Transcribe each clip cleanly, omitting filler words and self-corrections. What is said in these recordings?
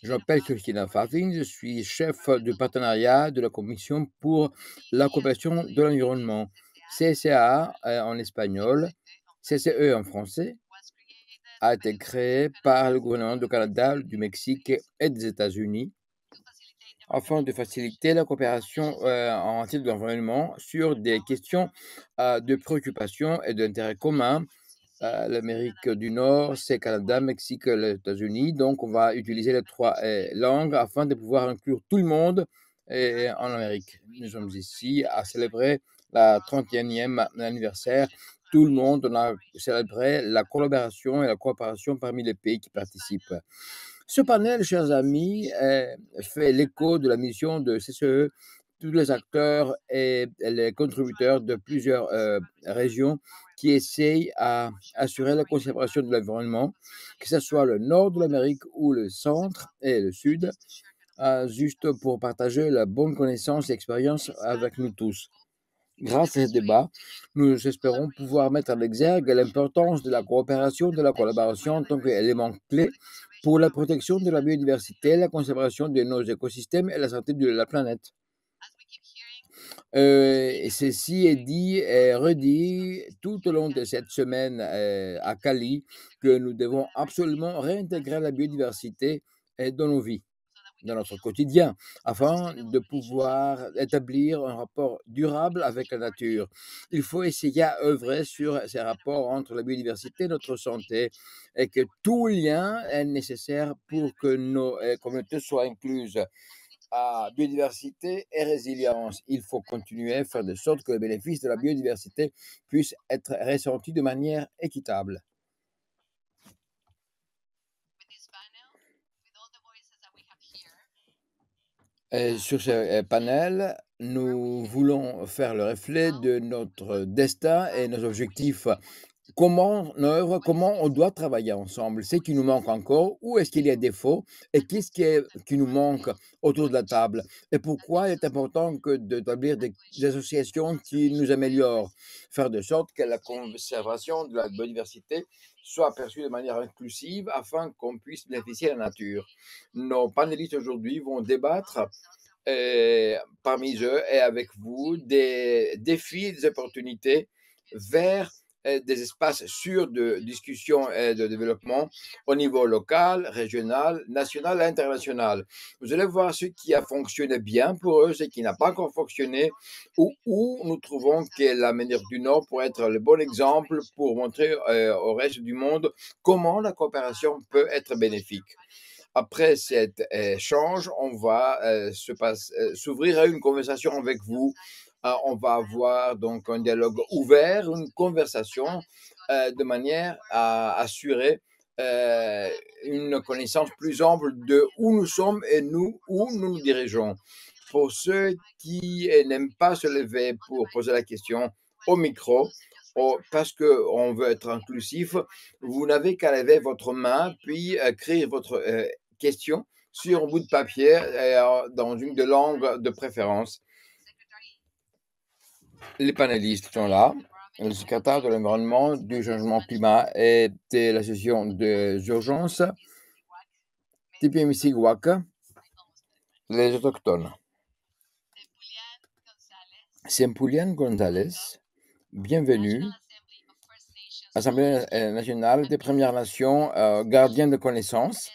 Je m'appelle Christina Favin, je suis chef du partenariat de la Commission pour la coopération de l'environnement. CCA en espagnol, CCE en français, a été créé par le gouvernement du Canada, du Mexique et des États-Unis afin de faciliter la coopération en matière de l'environnement sur des questions de préoccupation et d'intérêt commun. L'Amérique du Nord, c'est Canada, Mexique, les États-Unis. Donc, on va utiliser les trois langues afin de pouvoir inclure tout le monde en Amérique. Nous sommes ici à célébrer la 31e anniversaire. Tout le monde on a célébré la collaboration et la coopération parmi les pays qui participent. Ce panel, chers amis, fait l'écho de la mission de CCE. Tous les acteurs et les contributeurs de plusieurs régions qui essayent à assurer la conservation de l'environnement, que ce soit le nord de l'Amérique ou le centre et le sud, juste pour partager la bonne connaissance et expérience avec nous tous. Grâce à ce débat, nous espérons pouvoir mettre en exergue l'importance de la coopération, de la collaboration en tant qu'élément clé pour la protection de la biodiversité, la conservation de nos écosystèmes et la santé de la planète. Et ceci est dit et redit tout au long de cette semaine à Cali que nous devons absolument réintégrer la biodiversité dans nos vies, dans notre quotidien, afin de pouvoir établir un rapport durable avec la nature. Il faut essayer à œuvrer sur ces rapports entre la biodiversité et notre santé et que tout lien est nécessaire pour que nos communautés soient incluses à biodiversité et résilience. Il faut continuer à faire de sorte que les bénéfices de la biodiversité puissent être ressentis de manière équitable. Et sur ce panel, nous voulons faire le reflet de notre destin et nos objectifs. Comment on doit travailler ensemble? C'est qui nous manque encore? Où est-ce qu'il y a des défauts? Et qu'est-ce qui nous manque autour de la table? Et pourquoi il est important d'établir des associations qui nous améliorent? Faire de sorte que la conservation de la biodiversité soit perçue de manière inclusive afin qu'on puisse bénéficier de la nature. Nos panélistes aujourd'hui vont débattre parmi eux et avec vous des défis et des opportunités vers des espaces sûrs de discussion et de développement au niveau local, régional, national et international. Vous allez voir ce qui a fonctionné bien pour eux, ce qui n'a pas encore fonctionné, ou où nous trouvons que l'Amérique du Nord pourrait être le bon exemple pour montrer au reste du monde comment la coopération peut être bénéfique. Après cet échange, on va s'ouvrir à une conversation avec vous. On va avoir donc un dialogue ouvert, une conversation de manière à assurer une connaissance plus ample de où nous sommes et où nous nous dirigeons. Pour ceux qui n'aiment pas se lever pour poser la question au micro, parce qu'on veut être inclusif, vous n'avez qu'à lever votre main, puis écrire votre question sur un bout de papier dans une des langues de préférence. Les panélistes sont là. Le secrétaire de l'environnement, du changement climat et de la session des urgences, TPMC-WAC, les autochtones. Sempulian González, bienvenue. Assemblée nationale des Premières Nations, gardien de connaissances,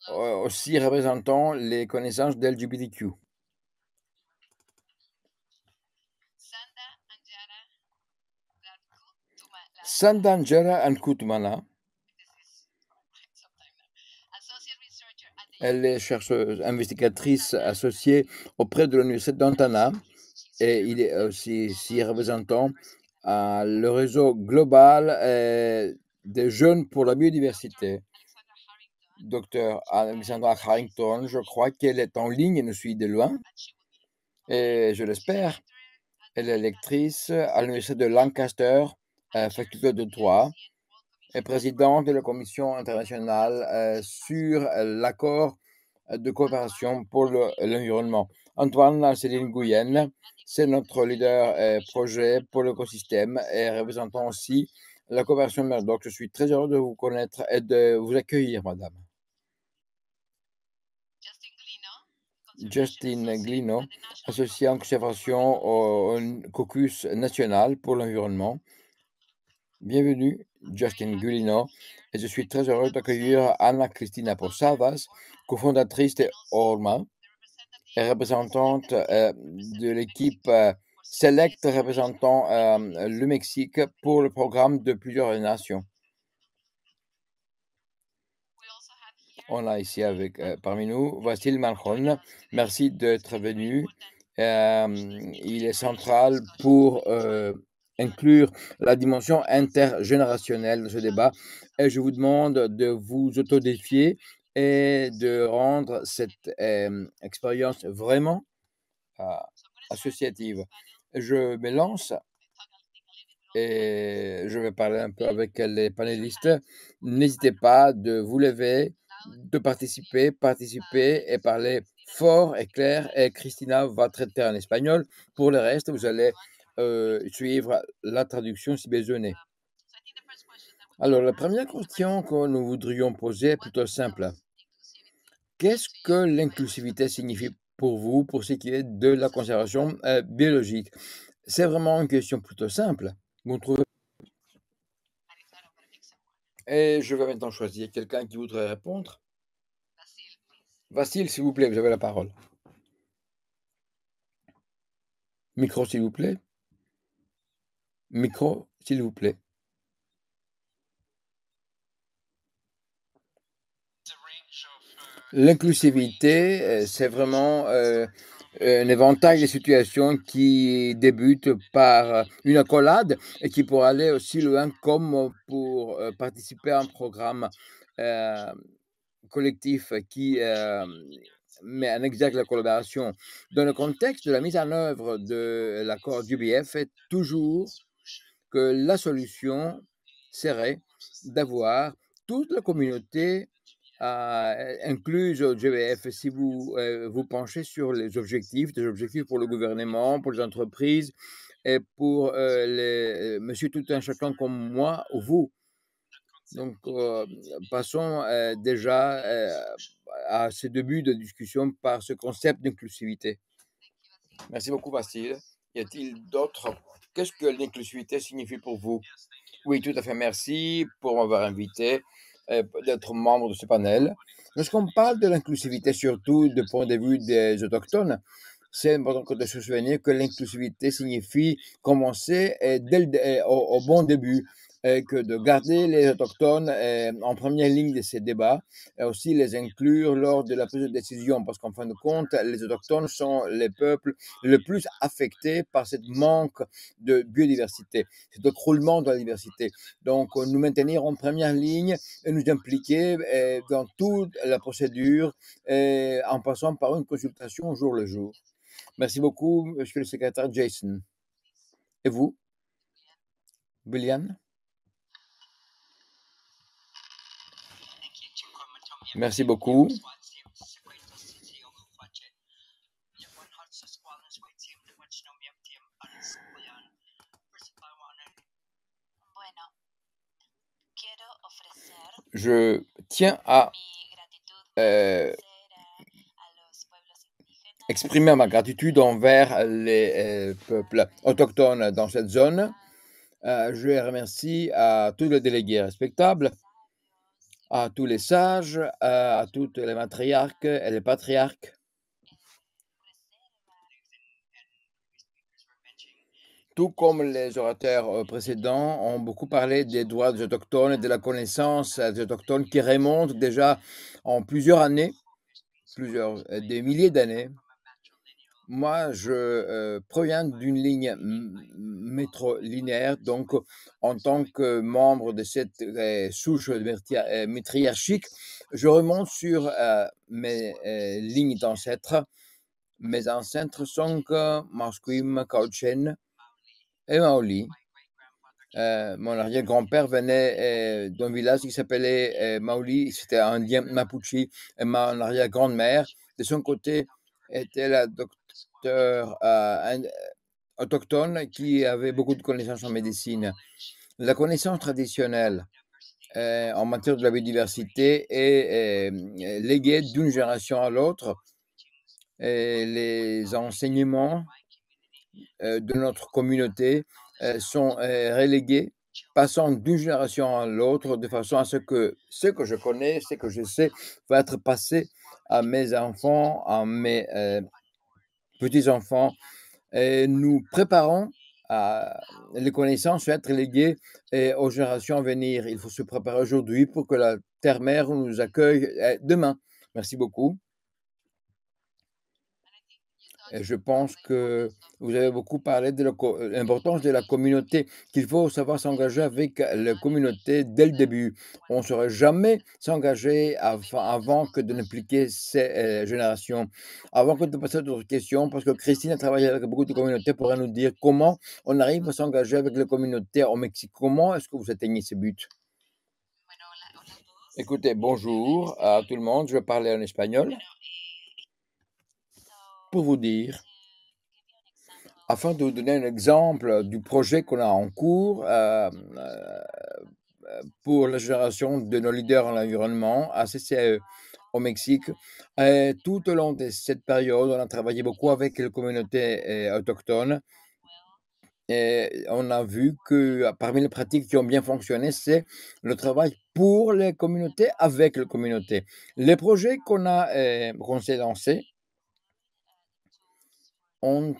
aussi représentant les connaissances d'LGBTQ. Sandangera Ankutmana, elle est chercheuse investigatrice associée auprès de l'Université d'Ontana et il est aussi représentant le réseau global des jeunes pour la biodiversité. Docteur Alexandra Harrington, je crois qu'elle est en ligne et nous suit de loin, et je l'espère. Elle est lectrice à l'Université de Lancaster, faculté de droit, et présidente de la Commission internationale sur l'accord de coopération pour l'environnement. Antoine Céline Guyenne, c'est notre leader projet pour l'écosystème et représentant aussi la coopération Murdoch. Je suis très heureux de vous connaître et de vous accueillir, madame. Justin Glino, associé en conservation au Caucus national pour l'environnement. Bienvenue, Justin Glino, et je suis très heureux d'accueillir Anna Cristina Posadas, cofondatrice de Orma et représentante de l'équipe Select représentant le Mexique pour le programme de plusieurs nations. On a ici parmi nous Vassil Malhon. Merci d'être venu. Il est central pour inclure la dimension intergénérationnelle de ce débat. Et je vous demande de vous autodéfier et de rendre cette expérience vraiment associative. Je me lance et je vais parler un peu avec les panélistes. N'hésitez pas de vous lever, de participer et parler fort et clair. Et Christina va traiter en espagnol. Pour le reste, vous allez suivre la traduction si besoin est. Alors, la première question que nous voudrions poser est plutôt simple. Qu'est-ce que l'inclusivité signifie pour vous, pour ce qui est de la conservation biologique? C'est vraiment une question plutôt simple. Vous trouvez? Et je vais maintenant choisir quelqu'un qui voudrait répondre. Vassil, s'il vous plaît, vous avez la parole. Micro, s'il vous plaît. Micro, s'il vous plaît. L'inclusivité, c'est vraiment un éventail de situations qui débutent par une accolade et qui pourrait aller aussi loin comme pour participer à un programme collectif qui met en exergue la collaboration. Dans le contexte de la mise en œuvre de l'accord d'UBF, est toujours que la solution serait d'avoir toute la communauté incluse au GBF. Si vous vous penchez sur les objectifs, des objectifs pour le gouvernement, pour les entreprises et pour monsieur tout un chacun comme moi ou vous. Donc, passons déjà à ce début de discussion par ce concept d'inclusivité. Merci beaucoup, Vassil. Y a-t-il d'autres? Qu'est-ce que l'inclusivité signifie pour vous? Oui, tout à fait. Merci pour m'avoir invité, d'être membre de ce panel. Lorsqu'on parle de l'inclusivité, surtout du point de vue des autochtones, c'est important de se souvenir que l'inclusivité signifie commencer au bon début, que de garder les autochtones en première ligne de ces débats et aussi les inclure lors de la prise de décision, parce qu'en fin de compte, les autochtones sont les peuples le plus affectés par ce manque de biodiversité, cet écroulement de la diversité. Donc, nous maintenir en première ligne et nous impliquer dans toute la procédure en passant par une consultation jour le jour. Merci beaucoup, monsieur le secrétaire Jason. Et vous, William? Merci beaucoup. Je tiens à exprimer ma gratitude envers les peuples autochtones dans cette zone. Je remercie à tous les délégués respectables, à tous les sages, à toutes les matriarques et les patriarques. Tout comme les orateurs précédents ont beaucoup parlé des droits des autochtones et de la connaissance des autochtones qui remontent déjà en plusieurs années, des milliers d'années. Moi, je proviens d'une ligne métrolinéaire, donc en tant que membre de cette souche matriarchique, je remonte sur mes lignes d'ancêtres. Mes ancêtres sont Musqueam, Cauchen et Maoli. Mon arrière-grand-père venait d'un village qui s'appelait Maoli, c'était un indien Mapuche, et mon arrière-grand-mère, de son côté, était la docteur autochtone qui avait beaucoup de connaissances en médecine. La connaissance traditionnelle en matière de la biodiversité est léguée d'une génération à l'autre et les enseignements de notre communauté sont relégués, passant d'une génération à l'autre, de façon à ce que je connais, ce que je sais, va être passé à mes enfants, à mes petits-enfants. Et nous préparons à les connaissances vont être léguées aux générations à venir. Il faut se préparer aujourd'hui pour que la terre-mère nous accueille demain. Merci beaucoup. Et je pense que vous avez beaucoup parlé de l'importance de la communauté, qu'il faut savoir s'engager avec la communauté dès le début. On ne saurait jamais s'engager avant que de n'impliquer ces générations. Avant que de passer à d'autres questions, parce que Christine a travaillé avec beaucoup de communautés, pourrait nous dire comment on arrive à s'engager avec les communautés au Mexique. Comment est-ce que vous atteignez ces buts? Écoutez, bonjour à tout le monde, je vais parler en espagnol pour vous dire. Afin de vous donner un exemple du projet qu'on a en cours pour la génération de nos leaders en environnement à CCAE au Mexique. Tout au long de cette période, on a travaillé beaucoup avec les communautés autochtones et on a vu que parmi les pratiques qui ont bien fonctionné, c'est le travail pour les communautés, avec les communautés. Les projets qu'on s'est lancés ont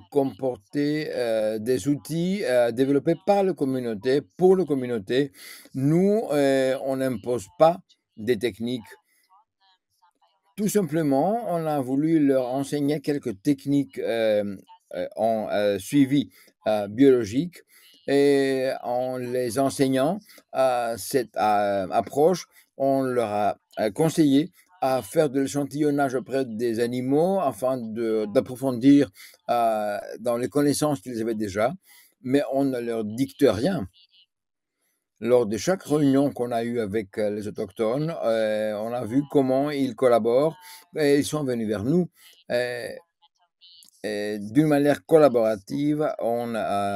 comporté des outils développés par la communauté, pour la communauté. Nous, on n'impose pas des techniques. Tout simplement, on a voulu leur enseigner quelques techniques en suivi biologique et en les enseignant cette approche, on leur a conseillé à faire de l'échantillonnage auprès des animaux afin d'approfondir dans les connaissances qu'ils avaient déjà, mais on ne leur dicte rien. Lors de chaque réunion qu'on a eue avec les autochtones, on a vu comment ils collaborent et ils sont venus vers nous. Et d'une manière collaborative, on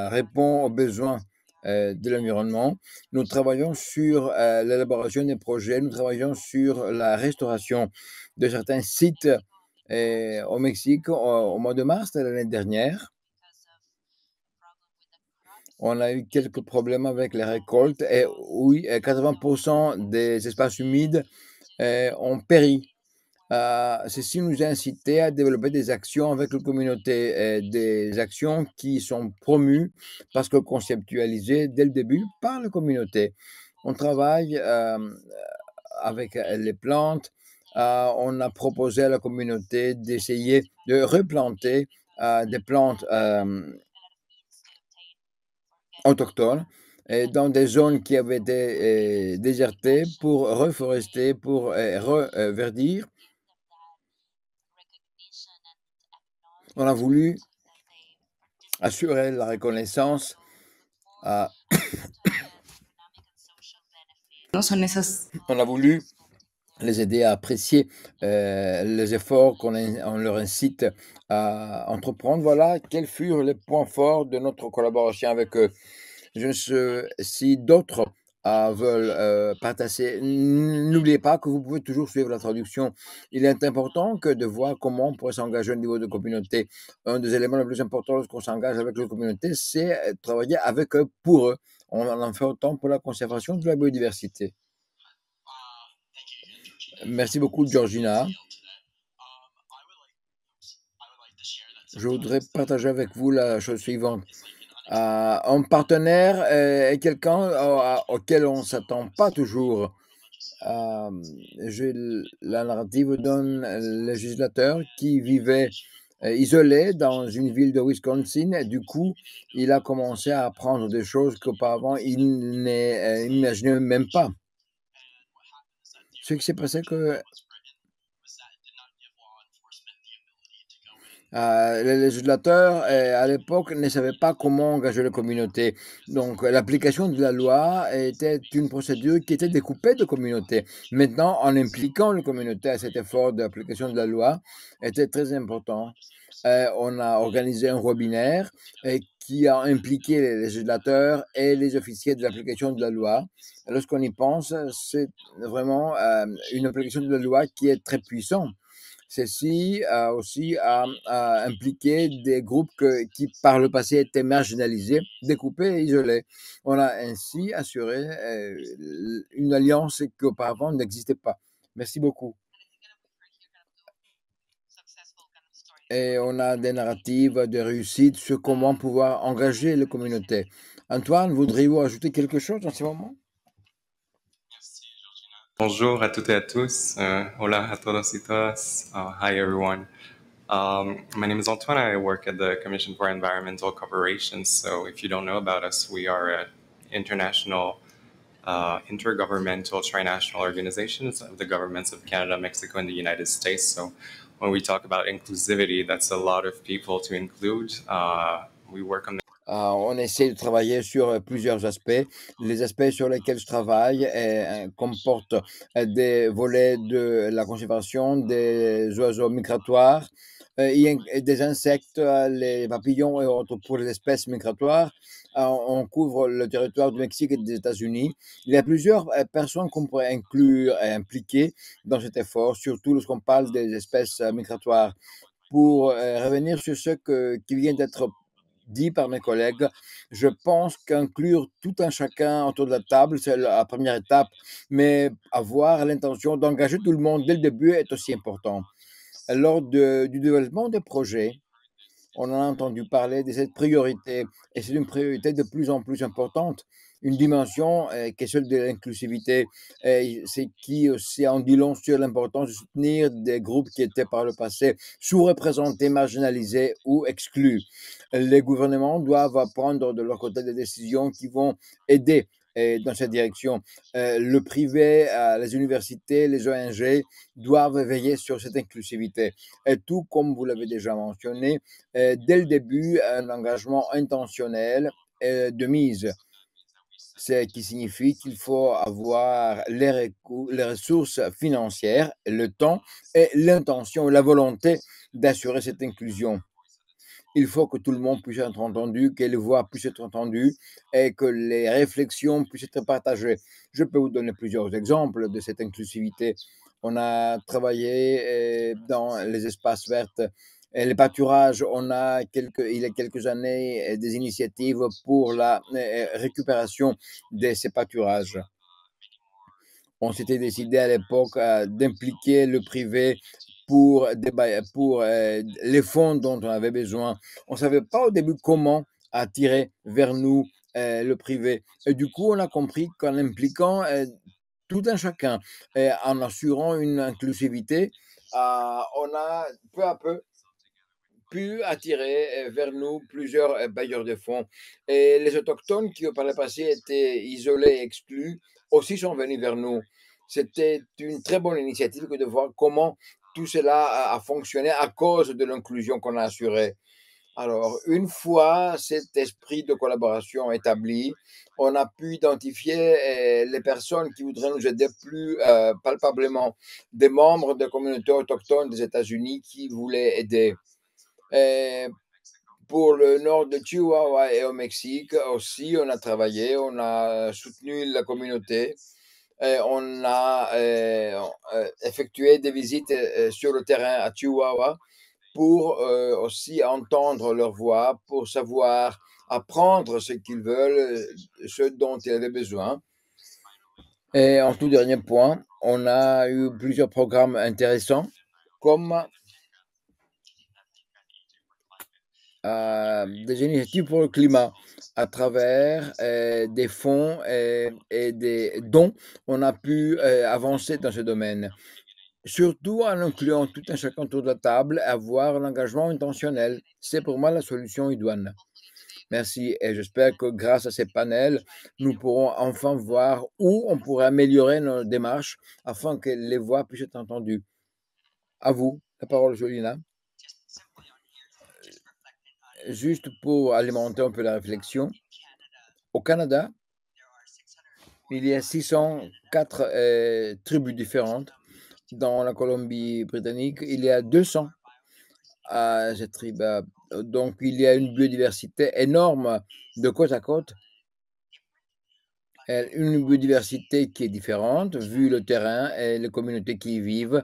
répond aux besoins de l'environnement. Nous travaillons sur l'élaboration des projets, nous travaillons sur la restauration de certains sites au Mexique au mois de mars de l'année dernière. On a eu quelques problèmes avec les récoltes et oui, 80% des espaces humides ont péri. Ceci nous a incité à développer des actions avec la communauté, des actions qui sont promues parce que conceptualisées dès le début par la communauté. On travaille avec les plantes. On a proposé à la communauté d'essayer de replanter des plantes autochtones et dans des zones qui avaient été désertées pour reforester, pour reverdir. On a voulu assurer la reconnaissance. On a voulu les aider à apprécier les efforts on leur incite à entreprendre. Voilà quels furent les points forts de notre collaboration avec eux. Je ne sais si d'autres veulent partager. N'oubliez pas que vous pouvez toujours suivre la traduction. Il est important que de voir comment on pourrait s'engager au niveau de communauté. Un des éléments les plus importants lorsqu'on s'engage avec la communauté, c'est travailler avec eux pour eux. On en fait autant pour la conservation de la biodiversité. Merci beaucoup, Georgina. Je voudrais partager avec vous la chose suivante. Un partenaire est quelqu'un auquel on ne s'attend pas toujours. La narrative d'un législateur qui vivait isolé dans une ville de Wisconsin. Et du coup, il a commencé à apprendre des choses qu'auparavant il n'imaginait même pas. Ce qui s'est passé que les législateurs, à l'époque, ne savaient pas comment engager la communauté. Donc, l'application de la loi était une procédure qui était découpée de communautés. Maintenant, en impliquant la communauté à cet effort d'application de la loi, était très important. On a organisé un webinaire qui a impliqué les législateurs et les officiers de l'application de la loi. Lorsqu'on y pense, c'est vraiment une application de la loi qui est très puissante. Ceci a aussi a impliqué des groupes qui, par le passé, étaient marginalisés, découpés et isolés. On a ainsi assuré une alliance qui auparavant n'existait pas. Merci beaucoup. Et on a des narratives de réussite sur comment pouvoir engager les communautés. Antoine, voudriez-vous ajouter quelque chose en ce moment? Bonjour à toutes et à tous. Hola a todos y todas. Hi, everyone. My name is Antoine. I work at the Commission for Environmental Cooperation. So, if you don't know about us, we are an international, intergovernmental, trinational organizations of the governments of Canada, Mexico, and the United States. So, when we talk about inclusivity, that's a lot of people to include. We work on On essaie de travailler sur plusieurs aspects. Les aspects sur lesquels je travaille comportent des volets de la conservation des oiseaux migratoires, et des insectes, les papillons et autres pour les espèces migratoires. On couvre le territoire du Mexique et des États-Unis. Il y a plusieurs personnes qu'on pourrait inclure et impliquer dans cet effort, surtout lorsqu'on parle des espèces migratoires. Pour revenir sur qui vient d'être dit par mes collègues, je pense qu'inclure tout un chacun autour de la table, c'est la première étape, mais avoir l'intention d'engager tout le monde dès le début est aussi important. Lors du développement des projets, on en a entendu parler de cette priorité et c'est une priorité de plus en plus importante. Une dimension qui est celle de l'inclusivité, c'est qui aussi en dit long sur l'importance de soutenir des groupes qui étaient par le passé sous-représentés, marginalisés ou exclus. Les gouvernements doivent prendre de leur côté des décisions qui vont aider dans cette direction. Le privé, les universités, les ONG doivent veiller sur cette inclusivité. Et tout comme vous l'avez déjà mentionné, dès le début un engagement intentionnel de mise, ce qui signifie qu'il faut avoir les ressources financières, le temps et l'intention, la volonté d'assurer cette inclusion. Il faut que tout le monde puisse être entendu, que les voix puissent être entendues et que les réflexions puissent être partagées. Je peux vous donner plusieurs exemples de cette inclusivité. On a travaillé dans les espaces verts et les pâturages. Il y a quelques années, des initiatives pour la récupération de ces pâturages. On s'était décidé à l'époque d'impliquer le privé pour les fonds dont on avait besoin. On ne savait pas au début comment attirer vers nous le privé. Et du coup, on a compris qu'en impliquant tout un chacun et en assurant une inclusivité, on a peu à peu pu attirer vers nous plusieurs bailleurs de fonds. Et les autochtones qui, par le passé, étaient isolés et exclus, aussi sont venus vers nous. C'était une très bonne initiative que de voir comment tout cela a fonctionné à cause de l'inclusion qu'on a assurée. Alors, une fois cet esprit de collaboration établi, on a pu identifier les personnes qui voudraient nous aider plus palpablement, des membres de communautés autochtones des États-Unis qui voulaient aider. Et pour le nord de Chihuahua et au Mexique aussi, on a travaillé, on a soutenu la communauté, et on a effectué des visites sur le terrain à Chihuahua pour aussi entendre leur voix, pour savoir apprendre ce qu'ils veulent, ce dont ils avaient besoin. Et en tout dernier point, on a eu plusieurs programmes intéressants, comme des initiatives pour le climat à travers des fonds et des dons. On a pu avancer dans ce domaine, surtout en incluant tout un chacun autour de la table, avoir un engagement intentionnel. C'est pour moi la solution idoine. Merci et j'espère que grâce à ces panels, nous pourrons enfin voir où on pourrait améliorer nos démarches afin que les voix puissent être entendues. À vous, la parole, Jolina. Juste pour alimenter un peu la réflexion, au Canada, il y a 604 tribus différentes. Dans la Colombie-Britannique, il y a 200 cette tribu. Donc, il y a une biodiversité énorme de côte à côte. une biodiversité qui est différente, vu le terrain et les communautés qui y vivent,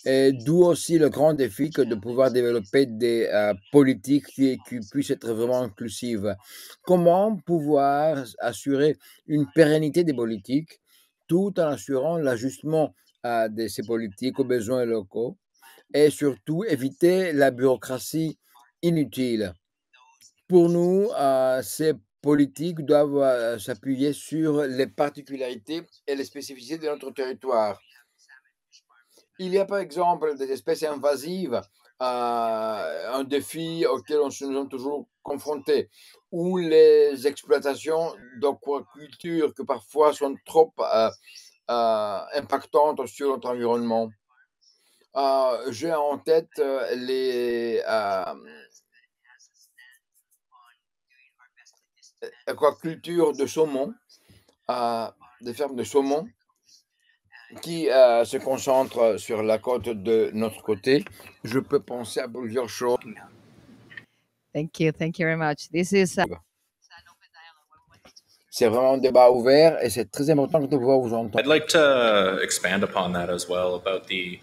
et d'où aussi le grand défi que de pouvoir développer des politiques qui puissent être vraiment inclusives. Comment pouvoir assurer une pérennité des politiques tout en assurant l'ajustement de ces politiques aux besoins locaux et surtout éviter la bureaucratie inutile? Pour nous, ces politiques doivent s'appuyer sur les particularités et les spécificités de notre territoire. Il y a par exemple des espèces invasives, un défi auquel nous sommes toujours confrontés, ou les exploitations d'aquaculture que parfois sont trop impactantes sur notre environnement. J'ai en tête les aquacultures de saumon, des fermes de saumon qui se concentrent sur la côte de notre côté. Je peux penser à plusieurs choses. Thank you. Thank you very much. This is C'est vraiment un débat ouvert et c'est très important de pouvoir vous entendre. I'd like to expand upon that as well about the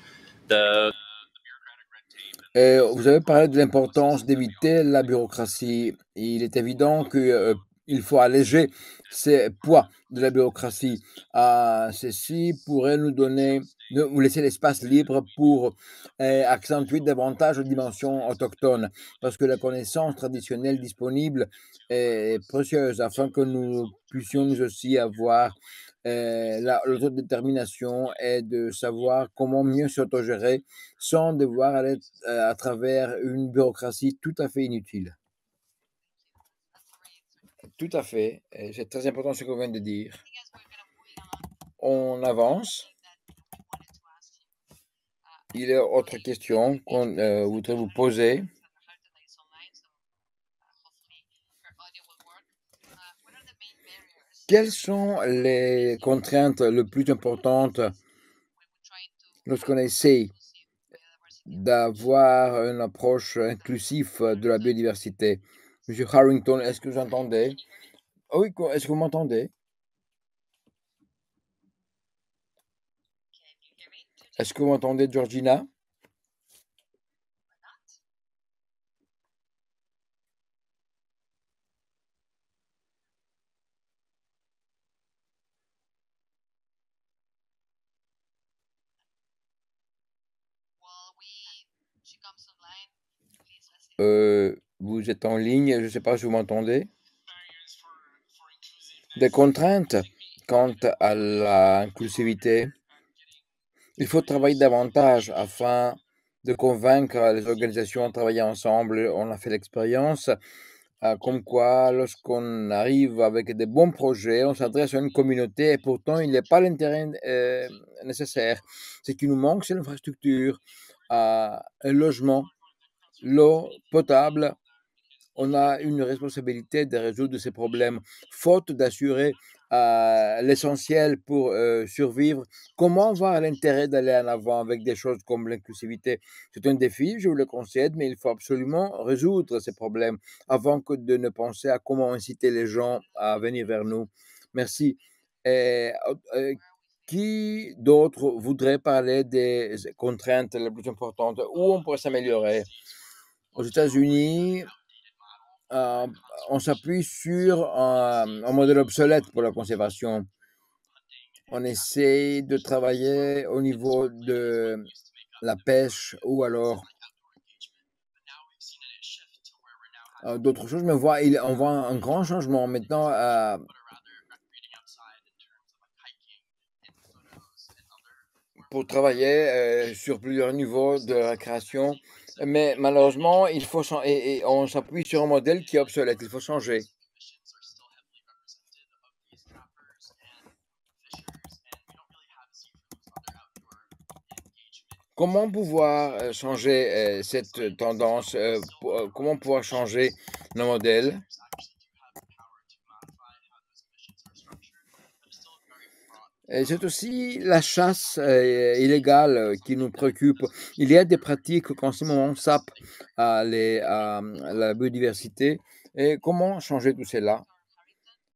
Vous avez parlé de l'importance d'éviter la bureaucratie. Il est évident qu'il faut alléger ces poids de la bureaucratie. Ceci pourrait nous laisser l'espace libre pour accentuer davantage la dimension autochtone, parce que la connaissance traditionnelle disponible est précieuse afin que nous puissions nous aussi avoir l'autodétermination et de savoir comment mieux s'autogérer sans devoir aller à travers une bureaucratie tout à fait inutile. Tout à fait, et c'est très important ce qu'on vient de dire. On avance. Il y a autre question qu'on voudrait vous poser. Quelles sont les contraintes les plus importantes lorsqu'on essaie d'avoir une approche inclusive de la biodiversité? Monsieur Harrington, est-ce que vous entendez? Oui, est-ce que vous m'entendez? Est-ce que vous m'entendez, Georgina? Vous êtes en ligne, je ne sais pas si vous m'entendez. Des contraintes quant à l'inclusivité. Il faut travailler davantage afin de convaincre les organisations à travailler ensemble. On a fait l'expérience comme quoi lorsqu'on arrive avec des bons projets, on s'adresse à une communauté et pourtant il n'y a pas l'intérêt nécessaire. Ce qui nous manque, c'est l'infrastructure, un logement, l'eau potable. On a une responsabilité de résoudre ces problèmes, faute d'assurer l'essentiel pour survivre. Comment voir l'intérêt d'aller en avant avec des choses comme l'inclusivité? C'est un défi, je vous le concède, mais il faut absolument résoudre ces problèmes avant que de ne penser à comment inciter les gens à venir vers nous. Merci. Qui d'autre voudrait parler des contraintes les plus importantes? Où on pourrait s'améliorer? Aux États-Unis, on s'appuie sur un modèle obsolète pour la conservation. On essaie de travailler au niveau de la pêche ou alors d'autres choses, mais on voit un grand changement maintenant pour travailler sur plusieurs niveaux de récréation. Mais malheureusement, on s'appuie sur un modèle qui est obsolète. Il faut changer. Comment pouvoir changer cette tendance? Comment pouvoir changer nos modèles? Et c'est aussi la chasse illégale qui nous préoccupe. Il y a des pratiques qui en ce moment sapent la biodiversité. Et comment changer tout cela?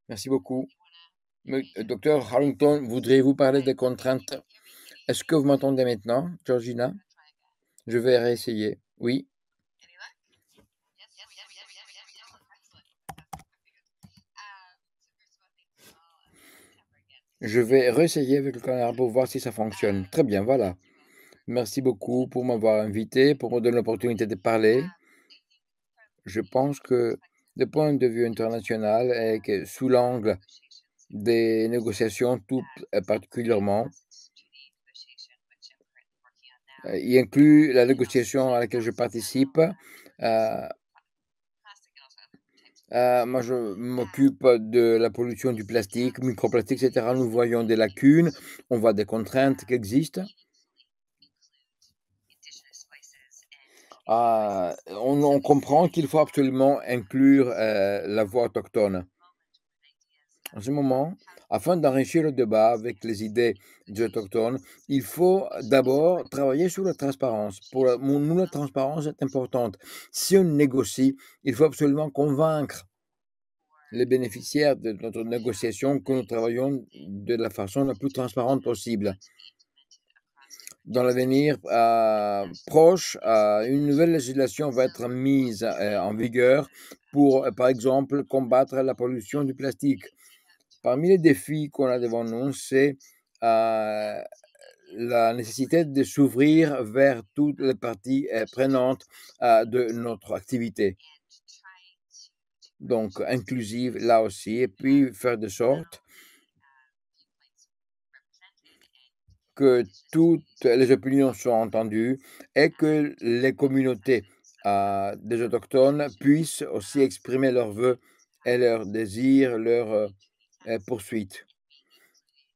Merci beaucoup. Docteur Harrington, voudriez-vous parler des contraintes? Est-ce que vous m'entendez maintenant, Georgina? Je vais réessayer. Oui. Je vais réessayer avec le canard pour voir si ça fonctionne. Très bien, voilà. Merci beaucoup pour m'avoir invité, pour me donner l'opportunité de parler. Je pense que, du point de vue international, et que sous l'angle des négociations, tout particulièrement, y inclut la négociation à laquelle je participe. Moi, je m'occupe de la pollution du plastique, microplastique, etc. Nous voyons des lacunes, on voit des contraintes qui existent. On comprend qu'il faut absolument inclure la voix autochtone. En ce moment, afin d'enrichir le débat avec les idées des autochtones, il faut d'abord travailler sur la transparence. Nous, la transparence est importante. Si on négocie, il faut absolument convaincre les bénéficiaires de notre négociation que nous travaillons de la façon la plus transparente possible. Dans l'avenir proche, une nouvelle législation va être mise en vigueur pour, par exemple, combattre la pollution du plastique. Parmi les défis qu'on a devant nous, c'est la nécessité de s'ouvrir vers toutes les parties prenantes de notre activité. Donc, inclusive là aussi, et puis faire de sorte que toutes les opinions soient entendues et que les communautés des autochtones puissent aussi exprimer leurs vœux et leurs désirs, leurs poursuites.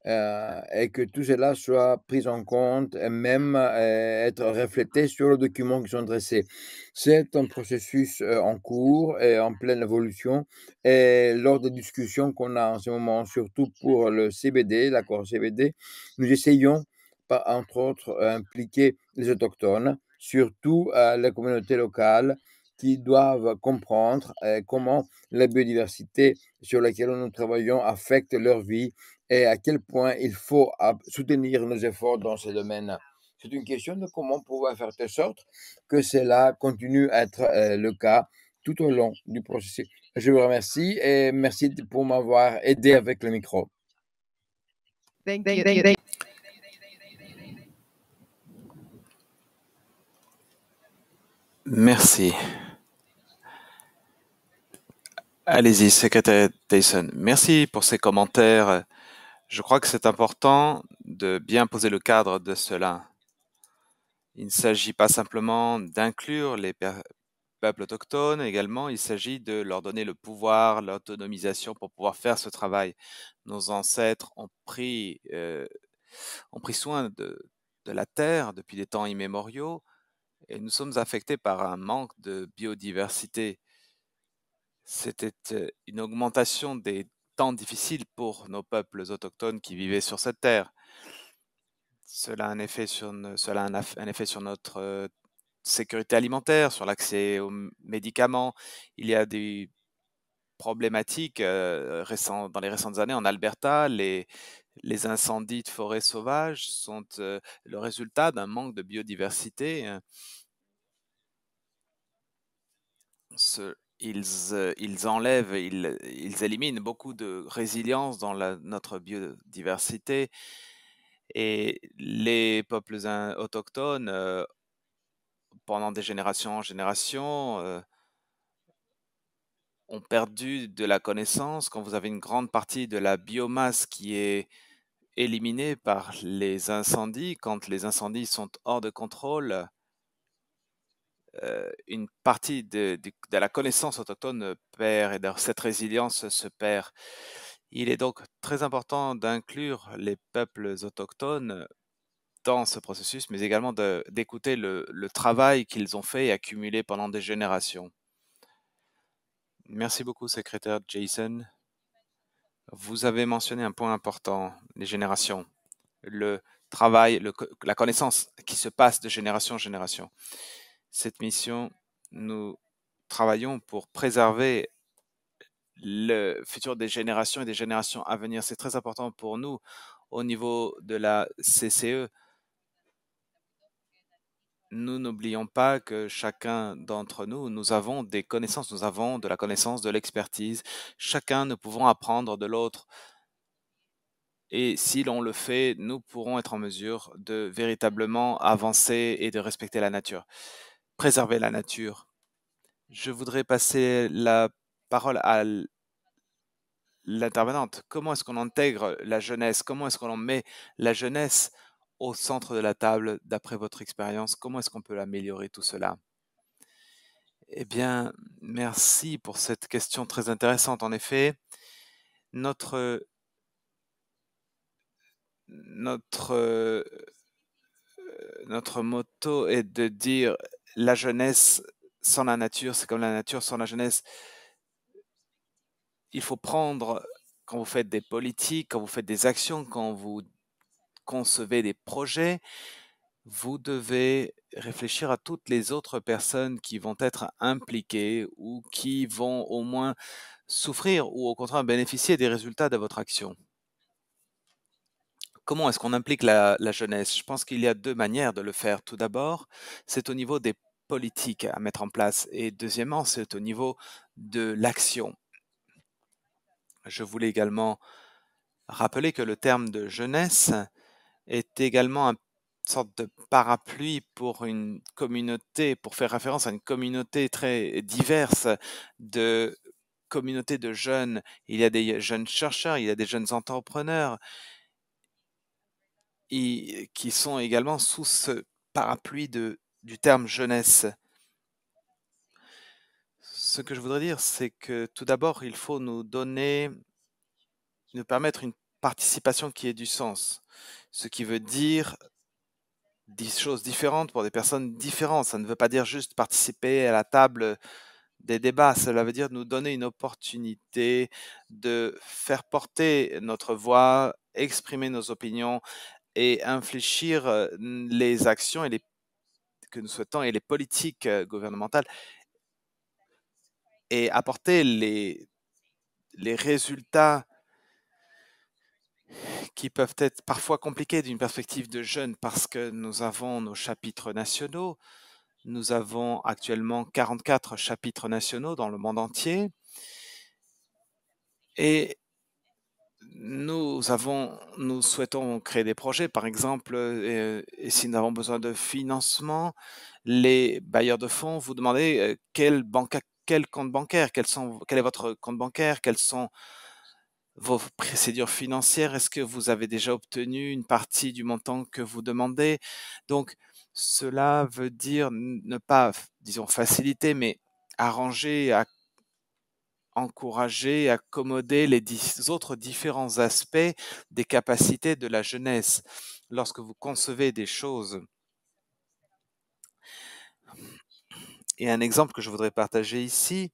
Et que tout cela soit pris en compte et même être reflété sur les documents qui sont dressés. C'est un processus en cours et en pleine évolution. Et lors des discussions qu'on a en ce moment, surtout pour le CBD, l'accord CBD, nous essayons, entre autres, impliquer les autochtones, surtout les communautés locales qui doivent comprendre comment la biodiversité sur laquelle nous travaillons affecte leur vie et à quel point il faut soutenir nos efforts dans ce domaine. C'est une question de comment pouvoir faire de sorte que cela continue à être le cas tout au long du processus. Je vous remercie et merci pour m'avoir aidé avec le micro. Thank you. Merci. Allez-y, secrétaire Tyson. Merci pour ces commentaires. Je crois que c'est important de bien poser le cadre de cela. Il ne s'agit pas simplement d'inclure les peuples autochtones, également, il s'agit de leur donner le pouvoir, l'autonomisation pour pouvoir faire ce travail. Nos ancêtres ont pris soin de la terre depuis des temps immémoriaux et nous sommes affectés par un manque de biodiversité. C'était une augmentation des temps difficiles pour nos peuples autochtones qui vivaient sur cette terre. Cela a un effet sur notre sécurité alimentaire, sur l'accès aux médicaments. Il y a des problématiques dans les récentes années en Alberta. Les incendies de forêts sauvages sont le résultat d'un manque de biodiversité. Ils enlèvent, ils éliminent beaucoup de résilience dans notre biodiversité et les peuples autochtones, pendant des générations en générations, ont perdu de la connaissance. Quand vous avez une grande partie de la biomasse qui est éliminée par les incendies, quand les incendies sont hors de contrôle, une partie de la connaissance autochtone perd et cette résilience se perd. Il est donc très important d'inclure les peuples autochtones dans ce processus, mais également d'écouter le travail qu'ils ont fait et accumulé pendant des générations. Merci beaucoup, secrétaire Jason. Vous avez mentionné un point important, les générations, le travail, la connaissance qui se passe de génération en génération. Cette mission, nous travaillons pour préserver le futur des générations et des générations à venir. C'est très important pour nous au niveau de la CCE. Nous n'oublions pas que chacun d'entre nous, nous avons des connaissances, nous avons de la connaissance, de l'expertise. Chacun, nous pouvons apprendre de l'autre. Et si l'on le fait, nous pourrons être en mesure de véritablement avancer et de respecter la nature, préserver la nature. Je voudrais passer la parole à l'intervenante. Comment est-ce qu'on intègre la jeunesse? Comment est-ce qu'on met la jeunesse au centre de la table d'après votre expérience? Comment est-ce qu'on peut améliorer tout cela? Eh bien, merci pour cette question très intéressante. En effet, notre, notre, notre motto est de dire la jeunesse sans la nature, c'est comme la nature sans la jeunesse. Il faut prendre, quand vous faites des politiques, quand vous faites des actions, quand vous concevez des projets, vous devez réfléchir à toutes les autres personnes qui vont être impliquées ou qui vont au moins souffrir ou au contraire bénéficier des résultats de votre action. Comment est-ce qu'on implique la jeunesse? Je pense qu'il y a deux manières de le faire. Tout d'abord, c'est au niveau des politiques à mettre en place et deuxièmement, c'est au niveau de l'action. Je voulais également rappeler que le terme de jeunesse est également une sorte de parapluie pour une communauté, pour faire référence à une communauté très diverse de communautés de jeunes. Il y a des jeunes chercheurs, il y a des jeunes entrepreneurs qui sont également sous ce parapluie du terme jeunesse. Ce que je voudrais dire, c'est que tout d'abord, il faut nous permettre une participation qui ait du sens. Ce qui veut dire des choses différentes pour des personnes différentes. Ça ne veut pas dire juste participer à la table des débats. Cela veut dire nous donner une opportunité de faire porter notre voix, exprimer nos opinions et infléchir les actions que nous souhaitons et les politiques gouvernementales et apporter les résultats qui peuvent être parfois compliqués d'une perspective de jeunes parce que nous avons nos chapitres nationaux. Nous avons actuellement 44 chapitres nationaux dans le monde entier et nous souhaitons créer des projets, par exemple, et si nous avons besoin de financement, les bailleurs de fonds vous demandez quel compte bancaire, quel est votre compte bancaire, quelles sont vos procédures financières, est-ce que vous avez déjà obtenu une partie du montant que vous demandez? Donc, cela veut dire ne pas, disons, faciliter, mais arranger, encourager, accommoder les autres différents aspects des capacités de la jeunesse. Lorsque vous concevez des choses, et un exemple que je voudrais partager ici,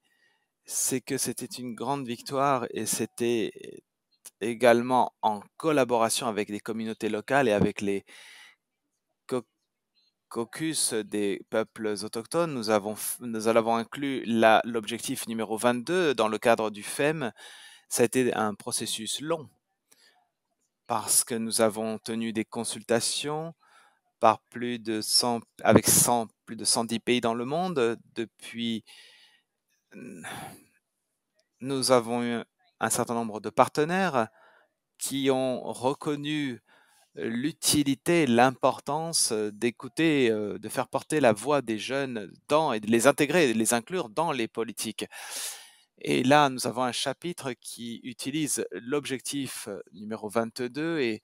c'est que c'était une grande victoire et c'était également en collaboration avec les communautés locales et avec les caucus des peuples autochtones. Nous avons inclus l'objectif numéro 22 dans le cadre du FEM. Ça a été un processus long parce que nous avons tenu des consultations par plus de 110 pays dans le monde. Depuis, nous avons eu un certain nombre de partenaires qui ont reconnu l'utilité, l'importance d'écouter, de faire porter la voix des jeunes et de les intégrer, de les inclure dans les politiques. Et là, nous avons un chapitre qui utilise l'objectif numéro 22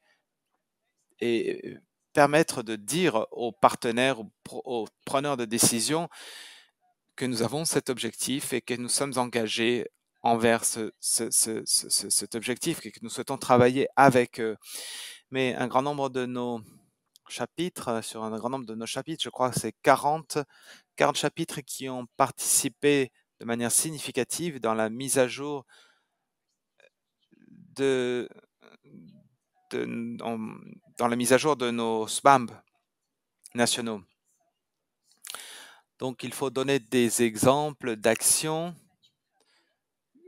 et permettre de dire aux partenaires, aux preneurs de décision que nous avons cet objectif et que nous sommes engagés envers cet objectif et que nous souhaitons travailler avec eux. Mais un grand nombre de nos chapitres, sur un grand nombre de nos chapitres, je crois que c'est 40 chapitres qui ont participé de manière significative dans la mise à jour dans la mise à jour de nos SBAMB nationaux. Donc, il faut donner des exemples d'actions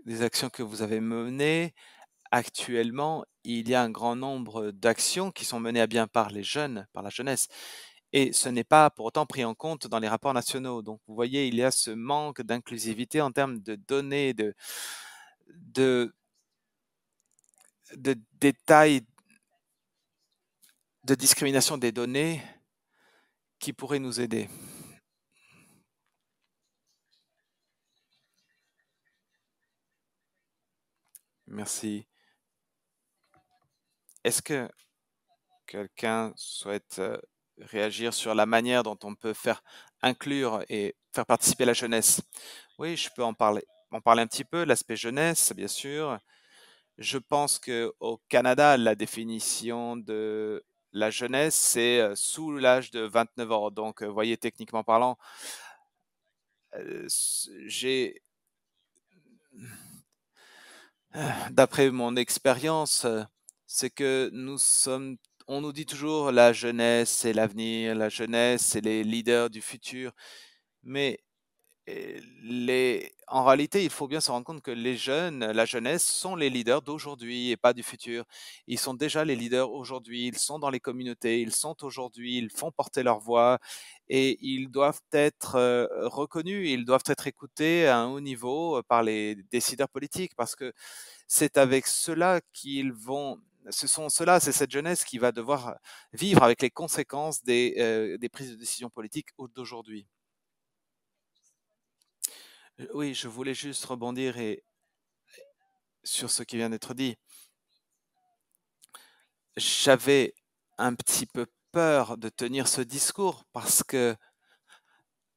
des actions que vous avez menées. Actuellement, il y a un grand nombre d'actions qui sont menées à bien par les jeunes, par la jeunesse, et ce n'est pas pour autant pris en compte dans les rapports nationaux. Donc, vous voyez, il y a ce manque d'inclusivité en termes de données, de, de détails, de discrimination des données qui pourraient nous aider. Merci. Est-ce que quelqu'un souhaite réagir sur la manière dont on peut faire inclure et faire participer la jeunesse? Oui, je peux en parler un petit peu, l'aspect jeunesse, bien sûr. Je pense qu'au Canada, la définition de la jeunesse, c'est sous l'âge de 29 ans. Donc, vous voyez, techniquement parlant, j'ai, d'après mon expérience, c'est que on nous dit toujours la jeunesse, c'est l'avenir, la jeunesse, c'est les leaders du futur. Mais en réalité, il faut bien se rendre compte que les jeunes, la jeunesse, sont les leaders d'aujourd'hui et pas du futur. Ils sont déjà les leaders aujourd'hui, ils sont dans les communautés, ils sont aujourd'hui, ils font porter leur voix et ils doivent être reconnus, ils doivent être écoutés à un haut niveau par les décideurs politiques parce que c'est avec cela qu'ils vont. C'est cette jeunesse qui va devoir vivre avec les conséquences des prises de décision politiques d'aujourd'hui. Oui, je voulais juste rebondir sur ce qui vient d'être dit. J'avais un petit peu peur de tenir ce discours parce que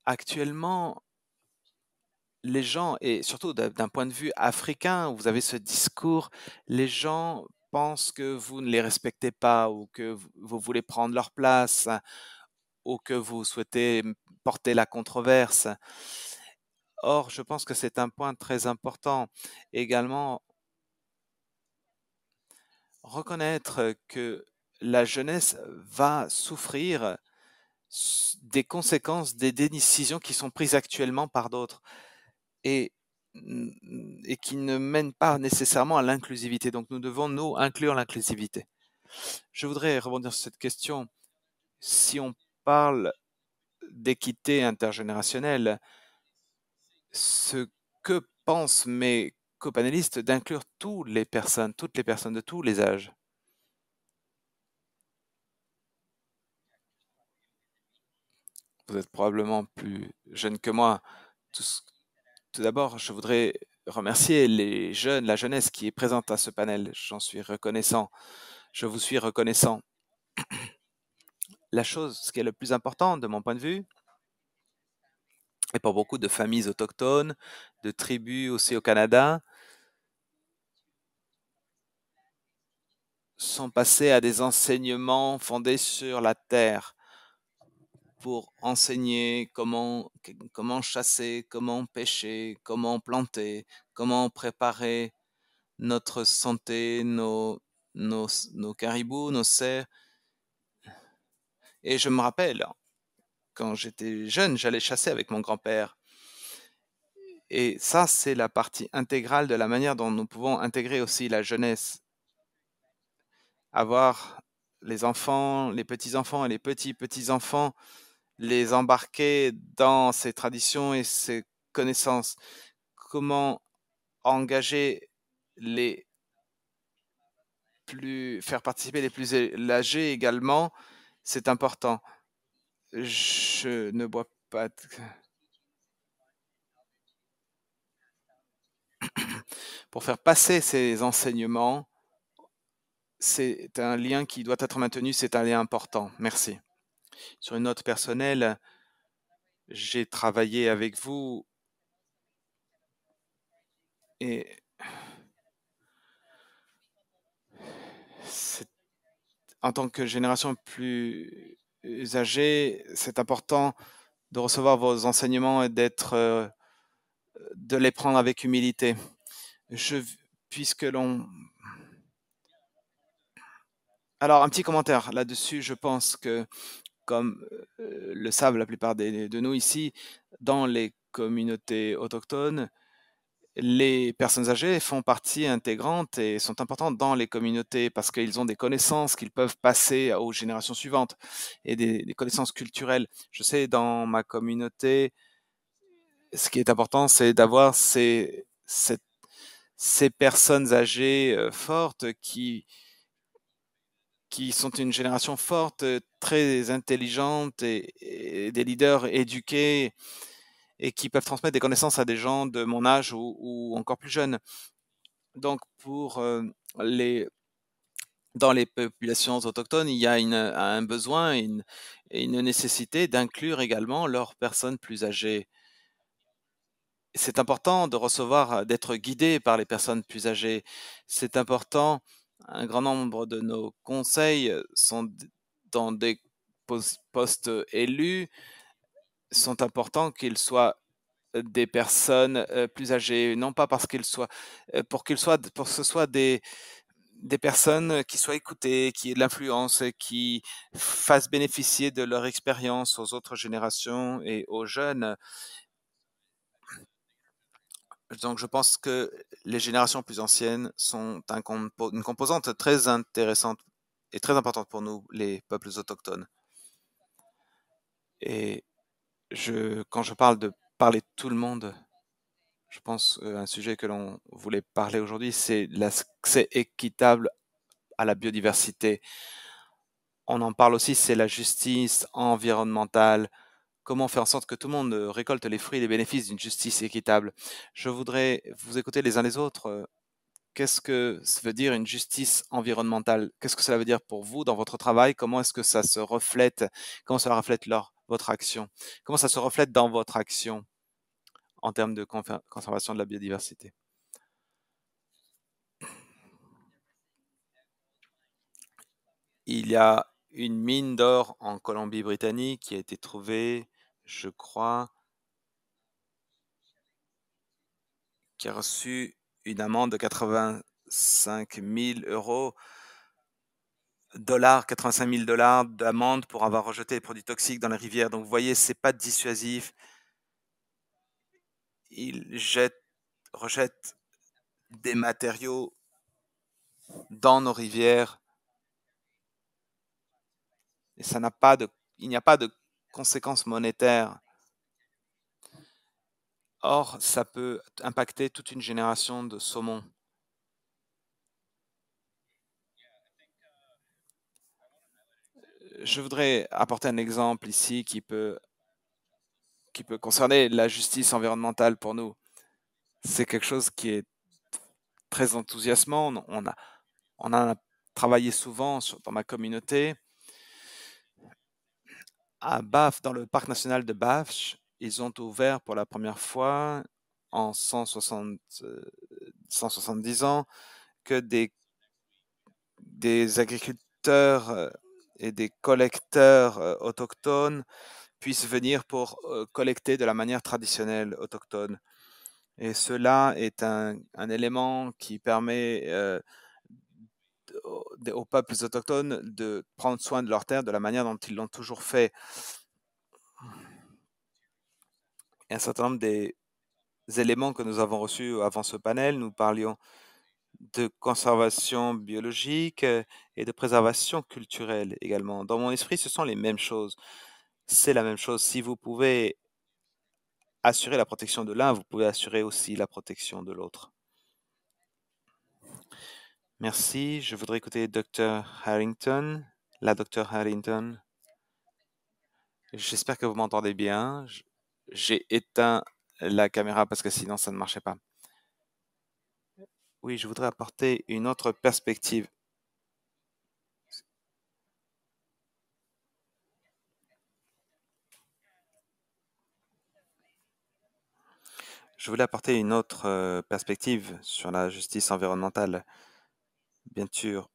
actuellement, les gens, et surtout d'un point de vue africain, où vous avez ce discours, les gens pensent que vous ne les respectez pas ou que vous voulez prendre leur place ou que vous souhaitez porter la controverse. Or, je pense que c'est un point très important. Également, reconnaître que la jeunesse va souffrir des conséquences des décisions qui sont prises actuellement par d'autres et, et qui ne mènent pas nécessairement à l'inclusivité. Donc nous devons, nous, inclure l'inclusivité. Je voudrais rebondir sur cette question. Si on parle d'équité intergénérationnelle, ce que pensent mes copanélistes d'inclure toutes les personnes de tous les âges? Vous êtes probablement plus jeune que moi. Tout, tout d'abord, je voudrais remercier les jeunes, la jeunesse qui est présente à ce panel. J'en suis reconnaissant. Je vous suis reconnaissant. Ce qui est le plus important de mon point de vue, et pour beaucoup de familles autochtones, de tribus aussi au Canada, sont passés à des enseignements fondés sur la terre pour enseigner comment chasser, comment pêcher, comment planter, comment préparer notre santé, nos caribous, nos cerfs. Et je me rappelle, quand j'étais jeune, j'allais chasser avec mon grand-père. Et ça, c'est la partie intégrale de la manière dont nous pouvons intégrer aussi la jeunesse. Avoir les enfants, les petits-enfants et les petits-petits-enfants, les embarquer dans ces traditions et ces connaissances. Comment engager faire participer les plus âgés également, c'est important. Je ne bois pas. Pour faire passer ces enseignements, c'est un lien qui doit être maintenu, c'est un lien important. Merci. Sur une note personnelle, j'ai travaillé avec vous et en tant que génération plus âgée, c'est important de recevoir vos enseignements et de les prendre avec humilité. Puisque l'on Alors, un petit commentaire là-dessus. Je pense que, comme le savent la plupart de nous ici, dans les communautés autochtones, les personnes âgées font partie intégrante et sont importantes dans les communautés parce qu'ils ont des connaissances qu'ils peuvent passer aux générations suivantes et des connaissances culturelles. Je sais, dans ma communauté, ce qui est important, c'est d'avoir ces personnes âgées fortes qui sont une génération forte, très intelligente et des leaders éduqués et qui peuvent transmettre des connaissances à des gens de mon âge ou encore plus jeunes. Donc, dans les populations autochtones, il y a un besoin et une nécessité d'inclure également leurs personnes plus âgées. C'est important de recevoir, d'être guidé par les personnes plus âgées. C'est important. Un grand nombre de nos conseils sont dans des postes élus, sont importants qu'ils soient des personnes plus âgées, non pas parce qu'ils soient, pour que ce soit des personnes qui soient écoutées, qui aient de l'influence, qui fassent bénéficier de leur expérience aux autres générations et aux jeunes. Donc, je pense que les générations plus anciennes sont une composante très intéressante et très importante pour nous, les peuples autochtones. Et quand je parle de parler de tout le monde, je pense un sujet que l'on voulait parler aujourd'hui, c'est l'accès équitable à la biodiversité. On en parle aussi, c'est la justice environnementale. Comment faire en sorte que tout le monde récolte les fruits et les bénéfices d'une justice équitable? Je voudrais vous écouter les uns les autres. Qu'est-ce que ça veut dire une justice environnementale? Qu'est-ce que cela veut dire pour vous dans votre travail? Comment est-ce que ça se reflète? Comment cela reflète votre action? Comment ça se reflète dans votre action en termes de conservation de la biodiversité? Il y a une mine d'or en Colombie-Britannique qui a été trouvée, je crois, qui a reçu une amende de 85 000 dollars, 85 000 dollars d'amende pour avoir rejeté des produits toxiques dans les rivières. Donc, vous voyez, c'est pas dissuasif. Ils rejettent des matériaux dans nos rivières et il n'y a pas de conséquences monétaires. Or, ça peut impacter toute une génération de saumons. Je voudrais apporter un exemple ici qui peut concerner la justice environnementale pour nous. C'est quelque chose qui est très enthousiasmant. On en a travaillé souvent dans ma communauté. À Banff, dans le parc national de Banff, ils ont ouvert pour la première fois en 170 ans que des agriculteurs et des collecteurs autochtones puissent venir pour collecter de la manière traditionnelle autochtone. Et cela est un élément qui permet aux peuples autochtones de prendre soin de leurs terres de la manière dont ils l'ont toujours fait. Un certain nombre des éléments que nous avons reçus avant ce panel, nous parlions de conservation biologique et de préservation culturelle également. Dans mon esprit, ce sont les mêmes choses. C'est la même chose. Si vous pouvez assurer la protection de l'un, vous pouvez assurer aussi la protection de l'autre. Merci. Je voudrais écouter Dr. Harrington. La Dr. Harrington. J'espère que vous m'entendez bien. J'ai éteint la caméra parce que sinon ça ne marchait pas. Oui, je voudrais apporter une autre perspective. Je voulais apporter une autre perspective sur la justice environnementale. Bien sûr,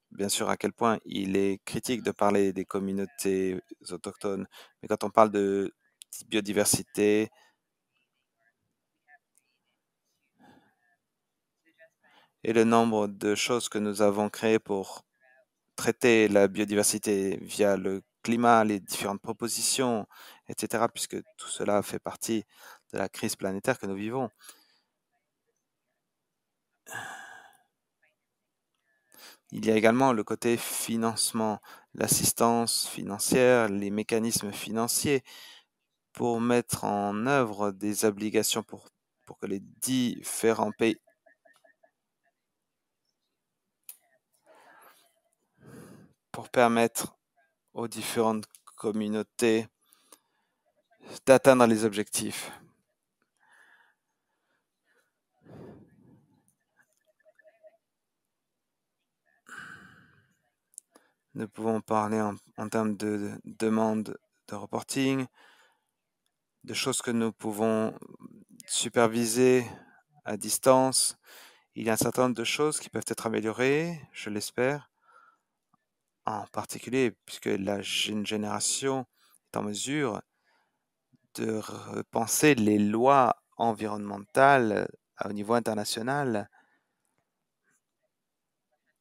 à quel point il est critique de parler des communautés autochtones, mais quand on parle de biodiversité, et le nombre de choses que nous avons créées pour traiter la biodiversité via le climat, les différentes propositions, etc., puisque tout cela fait partie de la crise planétaire que nous vivons. Il y a également le côté financement, l'assistance financière, les mécanismes financiers pour mettre en œuvre des obligations pour que les différents pays, pour permettre aux différentes communautés d'atteindre les objectifs. Nous pouvons parler en termes de demande de reporting, de choses que nous pouvons superviser à distance. Il y a un certain nombre de choses qui peuvent être améliorées, je l'espère, en particulier puisque la jeune génération est en mesure de repenser les lois environnementales au niveau international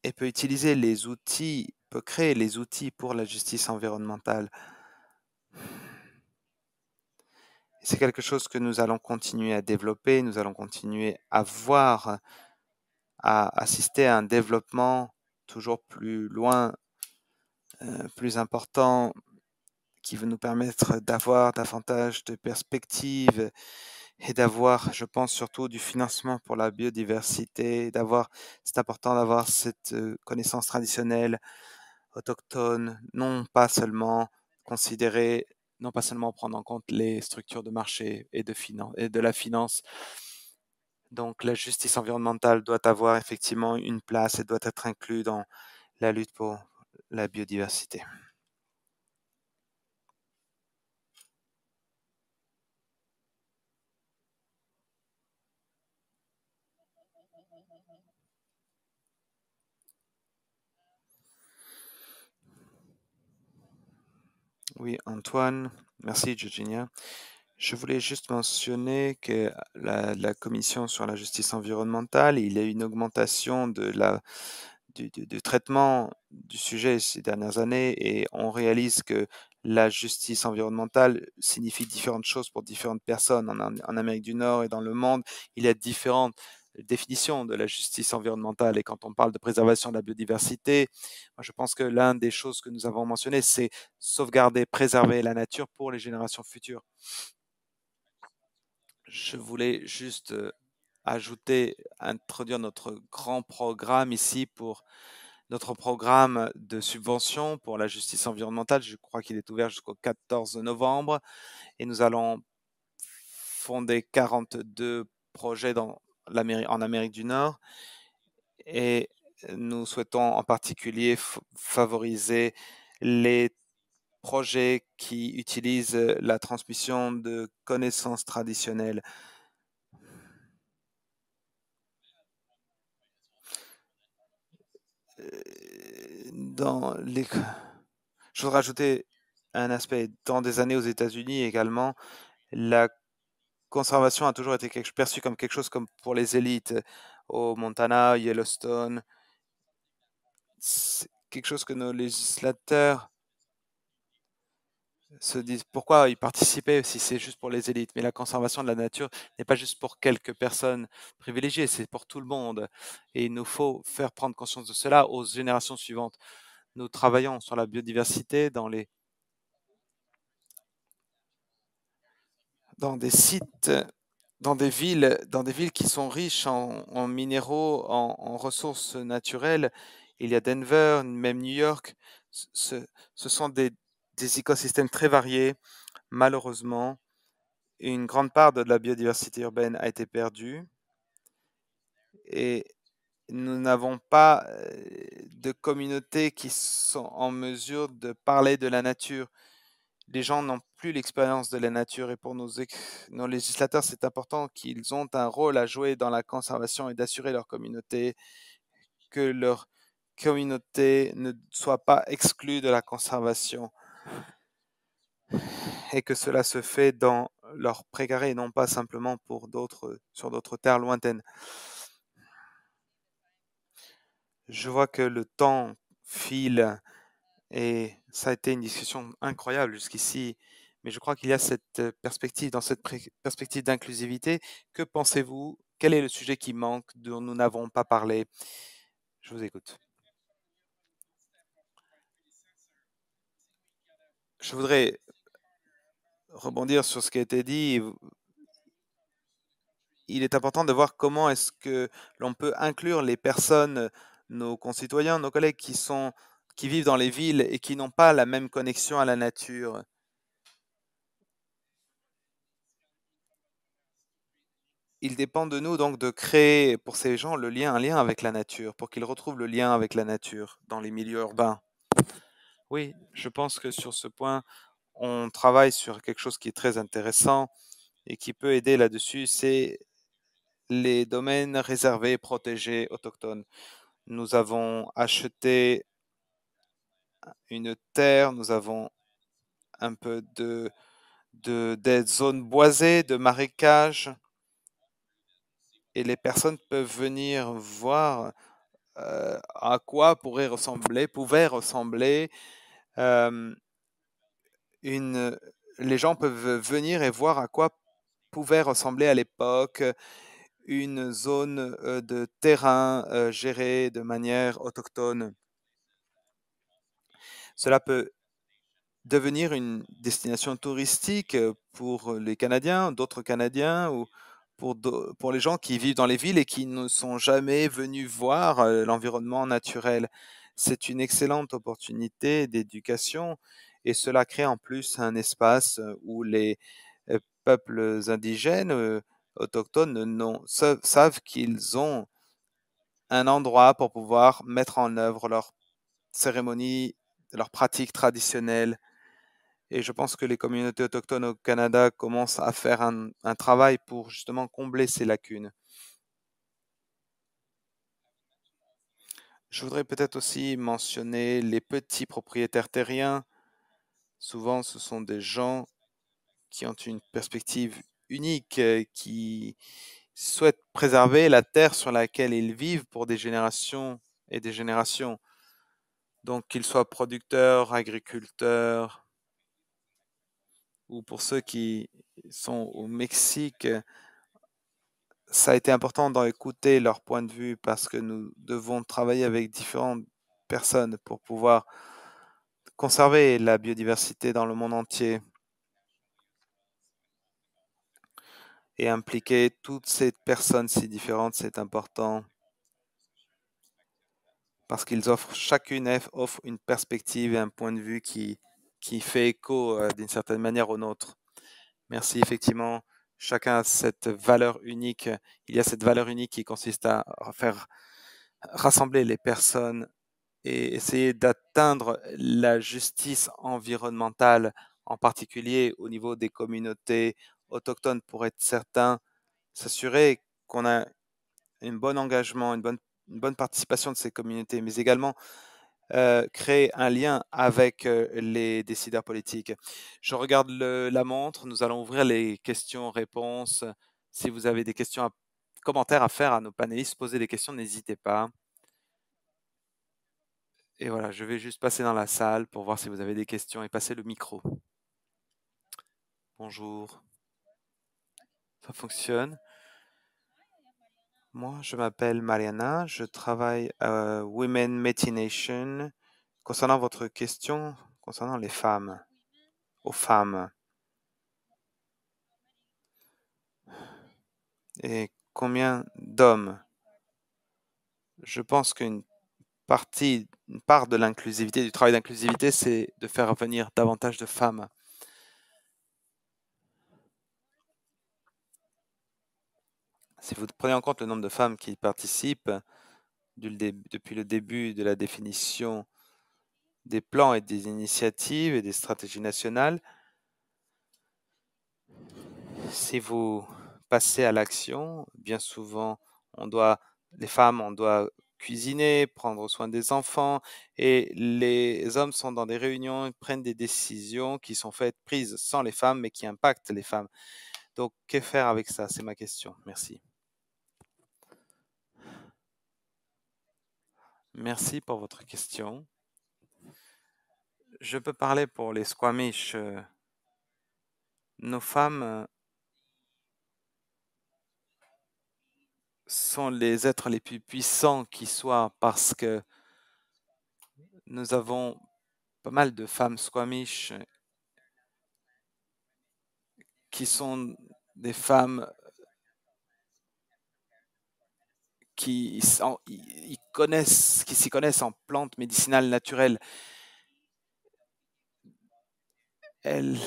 et peut utiliser les outils, peut créer les outils pour la justice environnementale. C'est quelque chose que nous allons continuer à développer, nous allons continuer à voir, à assister à un développement toujours plus loin, plus important, qui va nous permettre d'avoir davantage de perspectives et d'avoir, je pense, surtout du financement pour la biodiversité, c'est important d'avoir cette connaissance traditionnelle, autochtone, non pas seulement considérer, non pas seulement prendre en compte les structures de marché et de la finance. Donc, la justice environnementale doit avoir effectivement une place et doit être inclue dans la lutte pour la biodiversité. Oui, Antoine, merci Virginia. Je voulais juste mentionner que la Commission sur la justice environnementale, il y a eu une augmentation du traitement du sujet ces dernières années et on réalise que la justice environnementale signifie différentes choses pour différentes personnes. En Amérique du Nord et dans le monde, il y a différentes définitions de la justice environnementale. Et quand on parle de préservation de la biodiversité, moi, je pense que l'une des choses que nous avons mentionnées, c'est sauvegarder, préserver la nature pour les générations futures. Je voulais juste introduire notre grand programme ici pour notre programme de subvention pour la justice environnementale. Je crois qu'il est ouvert jusqu'au 14 novembre et nous allons fonder 42 projets en Amérique du Nord et nous souhaitons en particulier favoriser les projets qui utilisent la transmission de connaissances traditionnelles. Je voudrais rajouter un aspect. Dans des années aux États-Unis également, la conservation a toujours été perçue comme quelque chose comme pour les élites. Au Montana, Yellowstone, c'est quelque chose que nos législateurs se disent pourquoi y participer si c'est juste pour les élites. Mais la conservation de la nature n'est pas juste pour quelques personnes privilégiées, c'est pour tout le monde. Et il nous faut faire prendre conscience de cela aux générations suivantes. Nous travaillons sur la biodiversité dans des sites, dans des villes qui sont riches en minéraux, en ressources naturelles. Il y a Denver, même New York. Ce sont des écosystèmes très variés. Malheureusement, une grande part de la biodiversité urbaine a été perdue et nous n'avons pas de communautés qui sont en mesure de parler de la nature. Les gens n'ont plus l'expérience de la nature et pour nos législateurs, c'est important qu'ils ont un rôle à jouer dans la conservation et d'assurer leur communauté, que leur communauté ne soit pas exclue de la conservation et que cela se fait dans leur précaré et non pas simplement sur d'autres terres lointaines. Je vois que le temps file et ça a été une discussion incroyable jusqu'ici, mais je crois qu'il y a cette perspective, dans cette perspective d'inclusivité. Que pensez-vous quel est le sujet qui manque, dont nous n'avons pas parlé? Je vous écoute. Je voudrais rebondir sur ce qui a été dit. Il est important de voir comment est-ce que l'on peut inclure les personnes, nos concitoyens, nos collègues qui vivent dans les villes et qui n'ont pas la même connexion à la nature. Il dépend de nous donc de créer pour ces gens un lien avec la nature, pour qu'ils retrouvent le lien avec la nature dans les milieux urbains. Oui, je pense que sur ce point, on travaille sur quelque chose qui est très intéressant et qui peut aider là-dessus, c'est les domaines réservés, protégés, autochtones. Nous avons acheté une terre, nous avons un peu des zones boisées, de marécages, et les personnes peuvent venir voir à quoi pouvait ressembler euh, les gens peuvent venir et voir à quoi pouvait ressembler à l'époque une zone de terrain gérée de manière autochtone. Cela peut devenir une destination touristique pour les Canadiens, d'autres Canadiens ou pour les gens qui vivent dans les villes et qui ne sont jamais venus voir l'environnement naturel. C'est une excellente opportunité d'éducation et cela crée en plus un espace où les peuples indigènes autochtones savent qu'ils ont un endroit pour pouvoir mettre en œuvre leurs cérémonies, leurs pratiques traditionnelles. Et je pense que les communautés autochtones au Canada commencent à faire un travail pour justement combler ces lacunes. Je voudrais peut-être aussi mentionner les petits propriétaires terriens. Souvent, ce sont des gens qui ont une perspective unique, qui souhaitent préserver la terre sur laquelle ils vivent pour des générations et des générations. Donc, qu'ils soient producteurs, agriculteurs, ou pour ceux qui sont au Mexique, ça a été important d'écouter leur point de vue parce que nous devons travailler avec différentes personnes pour pouvoir conserver la biodiversité dans le monde entier et impliquer toutes ces personnes si différentes, c'est important parce qu'ils offrent offre une perspective et un point de vue qui fait écho d'une certaine manière au nôtre. Merci, effectivement. Chacun a cette valeur unique. Il y a cette valeur unique qui consiste à faire rassembler les personnes et essayer d'atteindre la justice environnementale, en particulier au niveau des communautés autochtones, pour être certain, s'assurer qu'on a un bon engagement, une bonne participation de ces communautés, mais également créer un lien avec les décideurs politiques. Je regarde la montre, nous allons ouvrir les questions-réponses. Si vous avez des questions, commentaires à faire à nos panélistes, posez des questions, n'hésitez pas. Et voilà, je vais juste passer dans la salle pour voir si vous avez des questions et passer le micro. Bonjour. Ça fonctionne. Moi, je m'appelle Mariana, je travaille à Women Metination. Concernant votre question, concernant les femmes, aux femmes, et combien d'hommes? Je pense qu'une part de l'inclusivité, du travail d'inclusivité, c'est de faire venir davantage de femmes. Si vous prenez en compte le nombre de femmes qui participent depuis le début de la définition des plans et des initiatives et des stratégies nationales, si vous passez à l'action, bien souvent, les femmes, on doit cuisiner, prendre soin des enfants, et les hommes sont dans des réunions et prennent des décisions qui sont prises sans les femmes, mais qui impactent les femmes. Donc, que faire avec ça? C'est ma question. Merci. Merci pour votre question. Je peux parler pour les Squamish. Nos femmes sont les êtres les plus puissants qui soient parce que nous avons pas mal de femmes Squamish qui sont des femmes qui qui s'y connaissent en plantes médicinales naturelles. Elles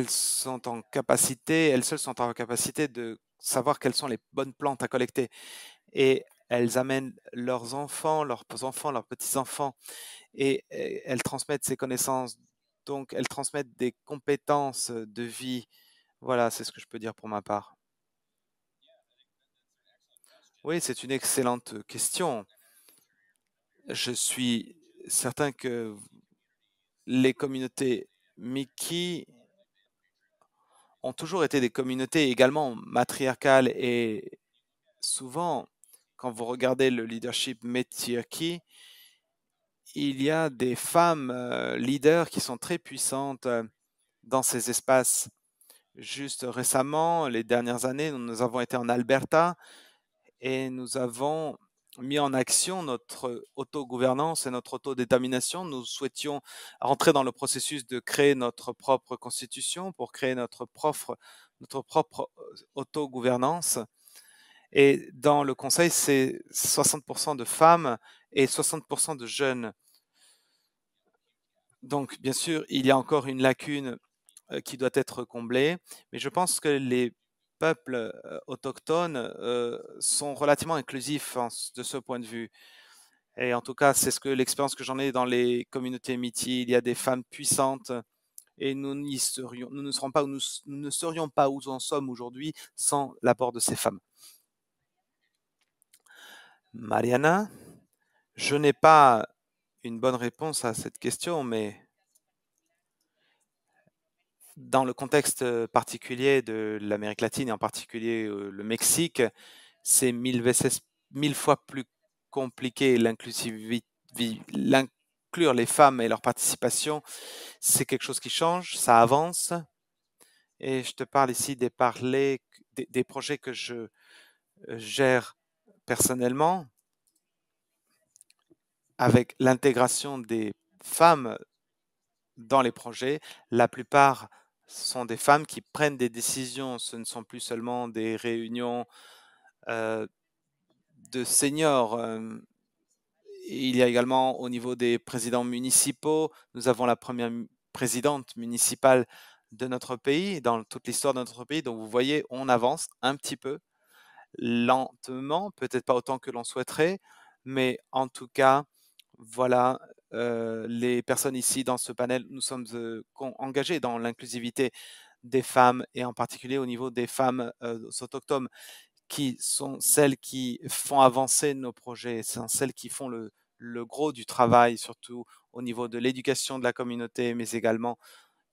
sont en capacité, elles seules sont en capacité de savoir quelles sont les bonnes plantes à collecter. Et elles amènent leurs enfants, leurs petits-enfants, et elles transmettent ces connaissances. Donc, elles transmettent des compétences de vie. Voilà, c'est ce que je peux dire pour ma part. Oui, c'est une excellente question. Je suis certain que les communautés Mickey ont toujours été des communautés également matriarcales et souvent, quand vous regardez le leadership matriarchy, il y a des femmes leaders qui sont très puissantes dans ces espaces. Juste récemment, les dernières années, nous avons été en Alberta et nous avons mis en action notre autogouvernance et notre autodétermination. Nous souhaitions rentrer dans le processus de créer notre propre constitution pour créer notre propre autogouvernance. Et dans le conseil, c'est 60% de femmes et 60% de jeunes. Donc, bien sûr, il y a encore une lacune qui doit être comblée, mais je pense que les peuples autochtones sont relativement inclusifs de ce point de vue. Et en tout cas, c'est l'expérience que j'en ai dans les communautés Métis. Il y a des femmes puissantes et nous ne serions pas où nous en sommes aujourd'hui sans l'apport de ces femmes. Mariana, je n'ai pas une bonne réponse à cette question, mais dans le contexte particulier de l'Amérique latine et en particulier le Mexique, c'est 1000 fois plus compliqué l'inclure les femmes et leur participation. C'est quelque chose qui change, ça avance. Et je te parle ici des projets que je gère personnellement avec l'intégration des femmes dans les projets. La plupart sont des femmes qui prennent des décisions. Ce ne sont plus seulement des réunions de seniors. Il y a également au niveau des présidents municipaux, nous avons la première présidente municipale de notre pays, dans toute l'histoire de notre pays. Donc vous voyez, on avance un petit peu, lentement, peut-être pas autant que l'on souhaiterait, mais en tout cas, voilà, les personnes ici dans ce panel, nous sommes engagés dans l'inclusivité des femmes et en particulier au niveau des femmes autochtones qui sont celles qui font avancer nos projets, sont celles qui font le gros du travail, surtout au niveau de l'éducation de la communauté, mais également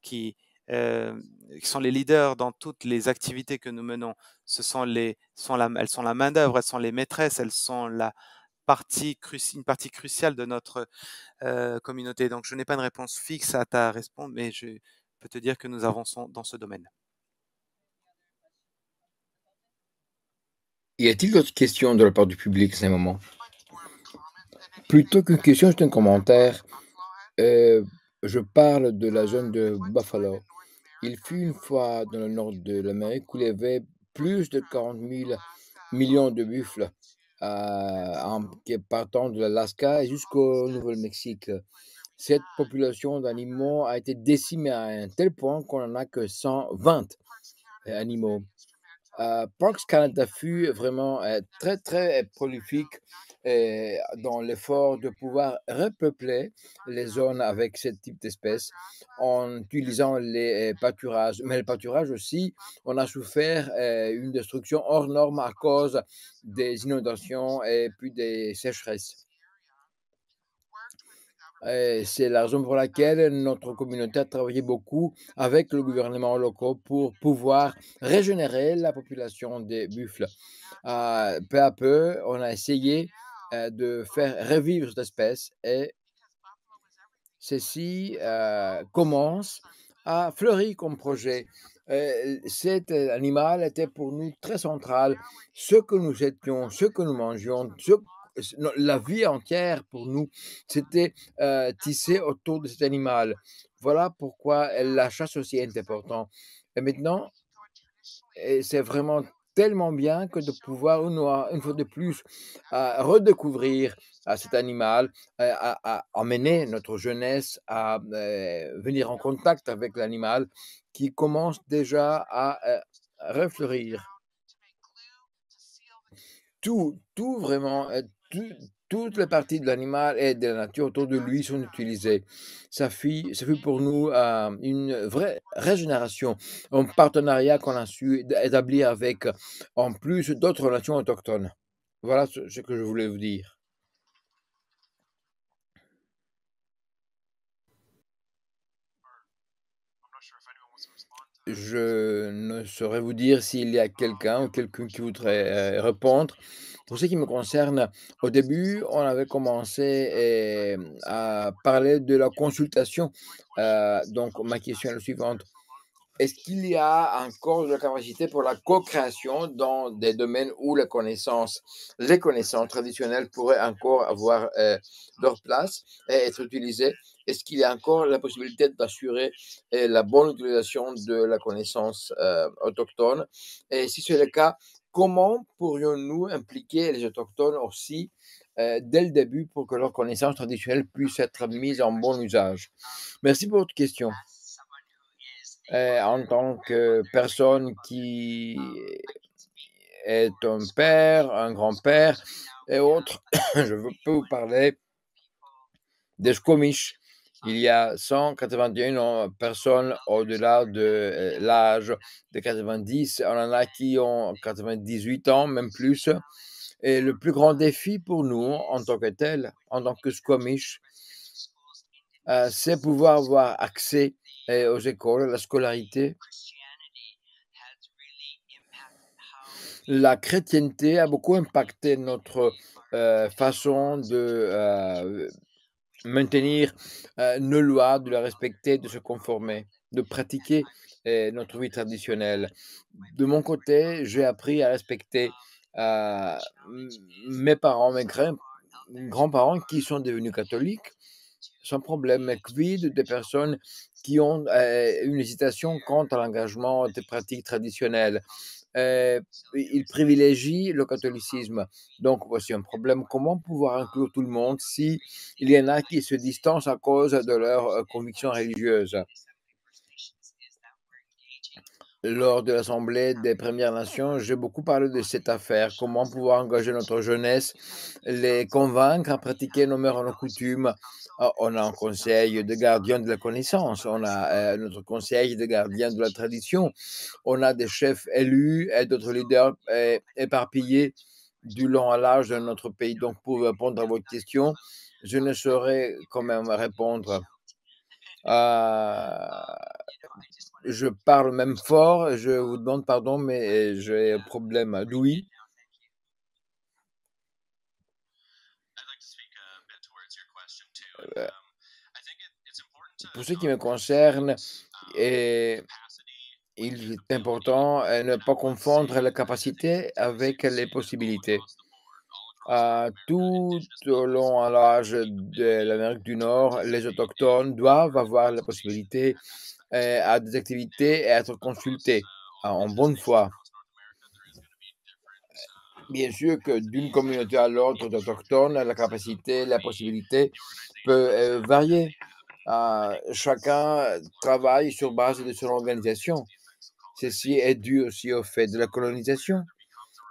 qui sont les leaders dans toutes les activités que nous menons. Elles sont la main-d'œuvre, elles sont les maîtresses, elles sont une partie cruciale de notre communauté. Donc, je n'ai pas une réponse fixe à ta réponse, mais je peux te dire que nous avançons dans ce domaine. Y a-t-il d'autres questions de la part du public à ce moment? Plutôt qu'une question, c'est un commentaire. Je parle de la zone de Buffalo. Il fut une fois dans le nord de l'Amérique où il y avait plus de 40 000 millions de buffles partant de l'Alaska jusqu'au Nouveau-Mexique. Cette population d'animaux a été décimée à un tel point qu'on n'en a que 120 animaux. Parks Canada fut vraiment très, très prolifique dans l'effort de pouvoir repeupler les zones avec ce type d'espèces en utilisant les pâturages. Mais le pâturage aussi, on a souffert une destruction hors norme à cause des inondations et puis des sécheresses. C'est la raison pour laquelle notre communauté a travaillé beaucoup avec le gouvernement local pour pouvoir régénérer la population des buffles. Peu à peu, on a essayé de faire revivre cette espèce et ceci commence a fleuri comme projet. Cet animal était pour nous très central. Ce que nous étions, ce que nous mangions, la vie entière pour nous, c'était tissé autour de cet animal. Voilà pourquoi la chasse aussi est importante. Et maintenant, et c'est vraiment tellement bien que de pouvoir une fois de plus redécouvrir cet animal, à emmener notre jeunesse à venir en contact avec l'animal qui commence déjà à refleurir. Tout vraiment, toutes les parties de l'animal et de la nature autour de lui sont utilisées. Ça fut pour nous une vraie régénération, un partenariat qu'on a su établir avec, en plus d'autres nations autochtones. Voilà ce que je voulais vous dire. Je ne saurais vous dire s'il y a quelqu'un ou quelqu'un qui voudrait répondre. Pour ce qui me concerne, au début, on avait commencé à parler de la consultation. Donc, ma question est la suivante. Est-ce qu'il y a encore de la capacité pour la co-création dans des domaines où les connaissances traditionnelles pourraient encore avoir leur place et être utilisées? Est-ce qu'il y a encore la possibilité d'assurer la bonne utilisation de la connaissance autochtone? Et si c'est le cas, comment pourrions-nous impliquer les autochtones aussi dès le début pour que leurs connaissances traditionnelles puissent être mises en bon usage? Merci pour votre question. En tant que personne qui est un père, un grand-père et autres, peux vous parler des Squamish. Il y a 181 personnes au-delà de l'âge de 90. On en a qui ont 98 ans, même plus. Et le plus grand défi pour nous, en tant que tel, en tant que Squamish, c'est pouvoir avoir accès aux écoles, à la scolarité. La chrétienté a beaucoup impacté notre façon de maintenir nos lois, de les respecter, de se conformer, de pratiquer notre vie traditionnelle. De mon côté, j'ai appris à respecter mes parents, mes grands-parents qui sont devenus catholiques sans problème, mais quid des personnes qui ont une hésitation quant à l'engagement des pratiques traditionnelles? Ils privilégient le catholicisme. Donc, voici un problème. Comment pouvoir inclure tout le monde si il y en a qui se distancent à cause de leurs convictions religieuses? Lors de l'Assemblée des Premières Nations, j'ai beaucoup parlé de cette affaire, comment pouvoir engager notre jeunesse, les convaincre à pratiquer nos mœurs et nos coutumes. On a un conseil de gardiens de la connaissance, on a notre conseil de gardiens de la tradition, on a des chefs élus et d'autres leaders éparpillés du long à large de notre pays. Donc, pour répondre à votre question, je ne saurais quand même répondre. Je parle même fort, je vous demande pardon, mais j'ai un problème d'ouïe. Pour ce qui me concerne, il est important de ne pas confondre la capacité avec les possibilités. Tout au long à l'âge de l'Amérique du Nord, les autochtones doivent avoir la possibilité à des activités et être consultés en bonne foi. Bien sûr que d'une communauté à l'autre d'autochtones, la capacité, la possibilité peut varier. Chacun travaille sur base de son organisation. Ceci est dû aussi au fait de la colonisation.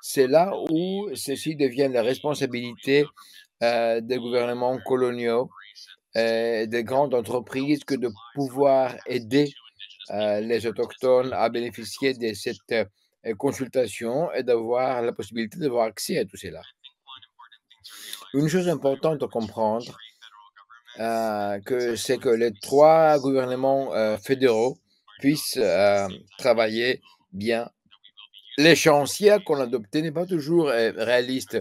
C'est là où ceci devient la responsabilité des gouvernements coloniaux, des grandes entreprises, que de pouvoir aider les autochtones à bénéficier de cette consultation et d'avoir la possibilité d'avoir accès à tout cela. Une chose importante à comprendre, c'est que les 3 gouvernements fédéraux puissent travailler bien. L'échéancier qu'on a adopté n'est pas toujours réaliste,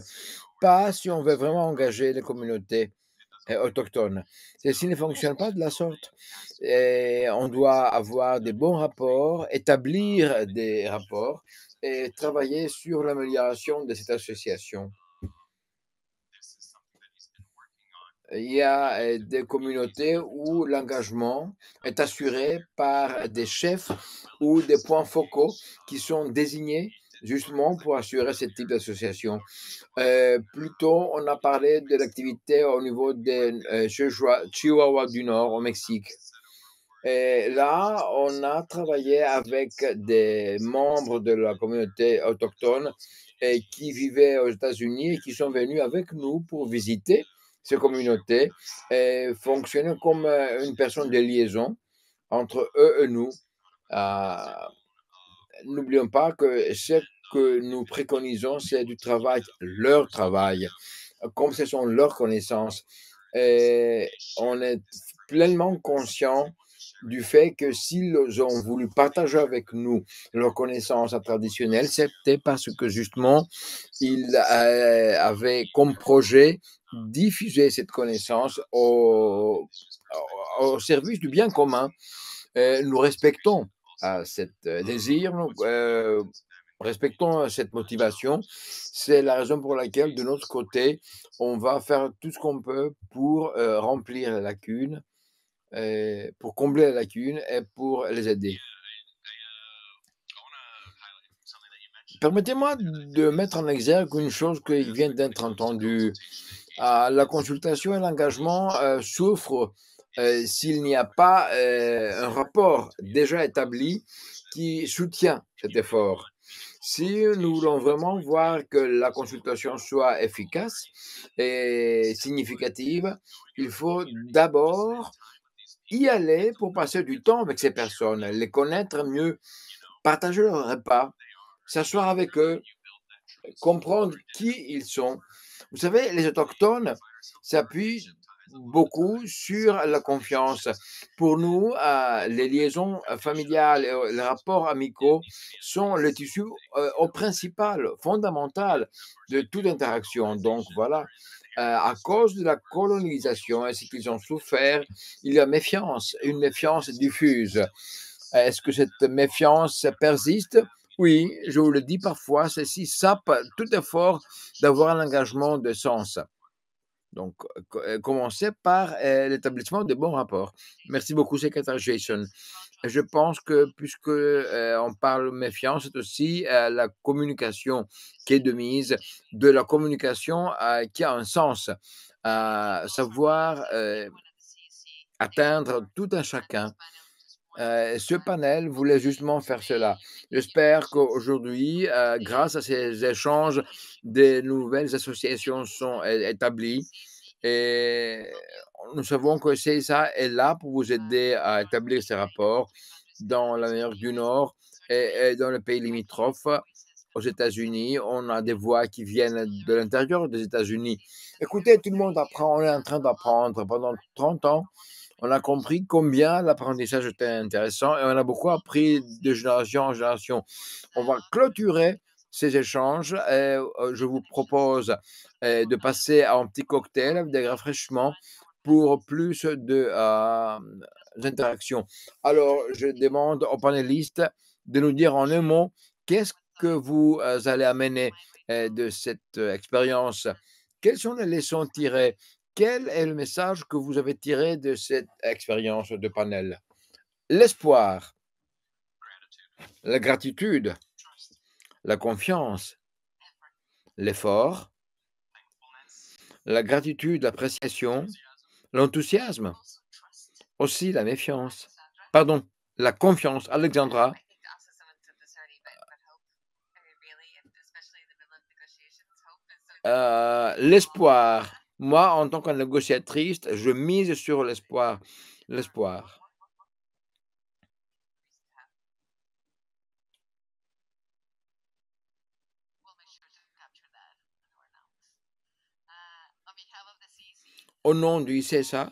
pas si on veut vraiment engager les communautés. autochtones. Ceci ne fonctionne pas de la sorte. Et on doit avoir des bons rapports, établir des rapports et travailler sur l'amélioration de cette association. Il y a des communautés où l'engagement est assuré par des chefs ou des points focaux qui sont désignés justement pour assurer ce type d'association. Plutôt, on a parlé de l'activité au niveau des Chihuahua du Nord, au Mexique. Et là, on a travaillé avec des membres de la communauté autochtone qui vivaient aux États-Unis et qui sont venus avec nous pour visiter ces communautés et fonctionner comme une personne de liaison entre eux et nous. N'oublions pas que ce que nous préconisons, c'est du travail, leur travail, comme ce sont leurs connaissances. Et on est pleinement conscient du fait que s'ils ont voulu partager avec nous leurs connaissances traditionnelles, c'était parce que justement, ils avaient comme projet diffuser cette connaissance au service du bien commun. Nous respectons cet désir, nous respectons cette motivation. C'est la raison pour laquelle, de notre côté, on va faire tout ce qu'on peut pour remplir la lacune, pour combler la lacune et pour les aider. Permettez-moi de mettre en exergue une chose qui vient d'être entendue. La consultation et l'engagement souffrent s'il n'y a pas un rapport déjà établi qui soutient cet effort. Si nous voulons vraiment voir que la consultation soit efficace et significative, il faut d'abord y aller pour passer du temps avec ces personnes, les connaître mieux, partager leur repas, s'asseoir avec eux, comprendre qui ils sont. Vous savez, les autochtones s'appuient beaucoup sur la confiance. Pour nous, les liaisons familiales et les rapports amicaux sont le tissu principal, fondamental de toute interaction. Donc voilà, à cause de la colonisation et ce qu'ils ont souffert, il y a méfiance, une méfiance diffuse. Est-ce que cette méfiance persiste? Oui, je vous le dis parfois, ceci sape tout effort d'avoir un engagement de sens. Donc, commencez par l'établissement de bons rapports. Merci beaucoup, secrétaire Jason. Je pense que puisque on parle méfiance, c'est aussi la communication qui est de mise, de la communication qui a un sens, savoir atteindre tout un chacun. Ce panel voulait justement faire cela. J'espère qu'aujourd'hui, grâce à ces échanges, des nouvelles associations sont établies et nous savons que CSA est là pour vous aider à établir ces rapports dans l'Amérique du Nord et dans les pays limitrophes. Aux États-Unis, on a des voix qui viennent de l'intérieur des États-Unis. Écoutez, tout le monde apprend, on est en train d'apprendre pendant 30 ans. On a compris combien l'apprentissage était intéressant et on a beaucoup appris de génération en génération. On va clôturer ces échanges et je vous propose de passer à un petit cocktail avec des rafraîchiments pour plus d'interactions. Alors, je demande aux panélistes de nous dire en un mot qu'est-ce que vous allez amener de cette expérience. Quelles sont les leçons tirées? Quel est le message que vous avez tiré de cette expérience de panel? L'espoir, la gratitude, la confiance, l'effort, la gratitude, l'appréciation, l'enthousiasme, aussi la méfiance. Pardon, la confiance. Alexandra, l'espoir. Moi, en tant que négociatrice, je mise sur l'espoir. L'espoir. Au nom du ICSA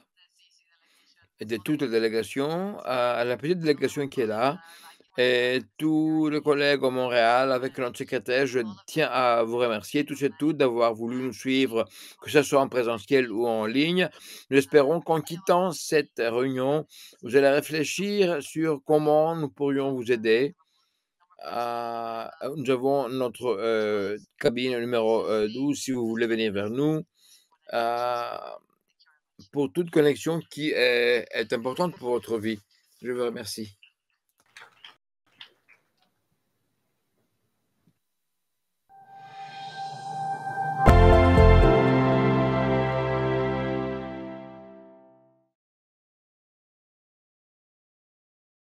et de toute la délégation, à la petite délégation qui est là, et tous les collègues au Montréal avec notre secrétaire, je tiens à vous remercier tous et toutes d'avoir voulu nous suivre, que ce soit en présentiel ou en ligne. Nous espérons qu'en quittant cette réunion, vous allez réfléchir sur comment nous pourrions vous aider. Nous avons notre cabine numéro 12 si vous voulez venir vers nous. Pour toute connexion qui est importante pour votre vie. Je vous remercie.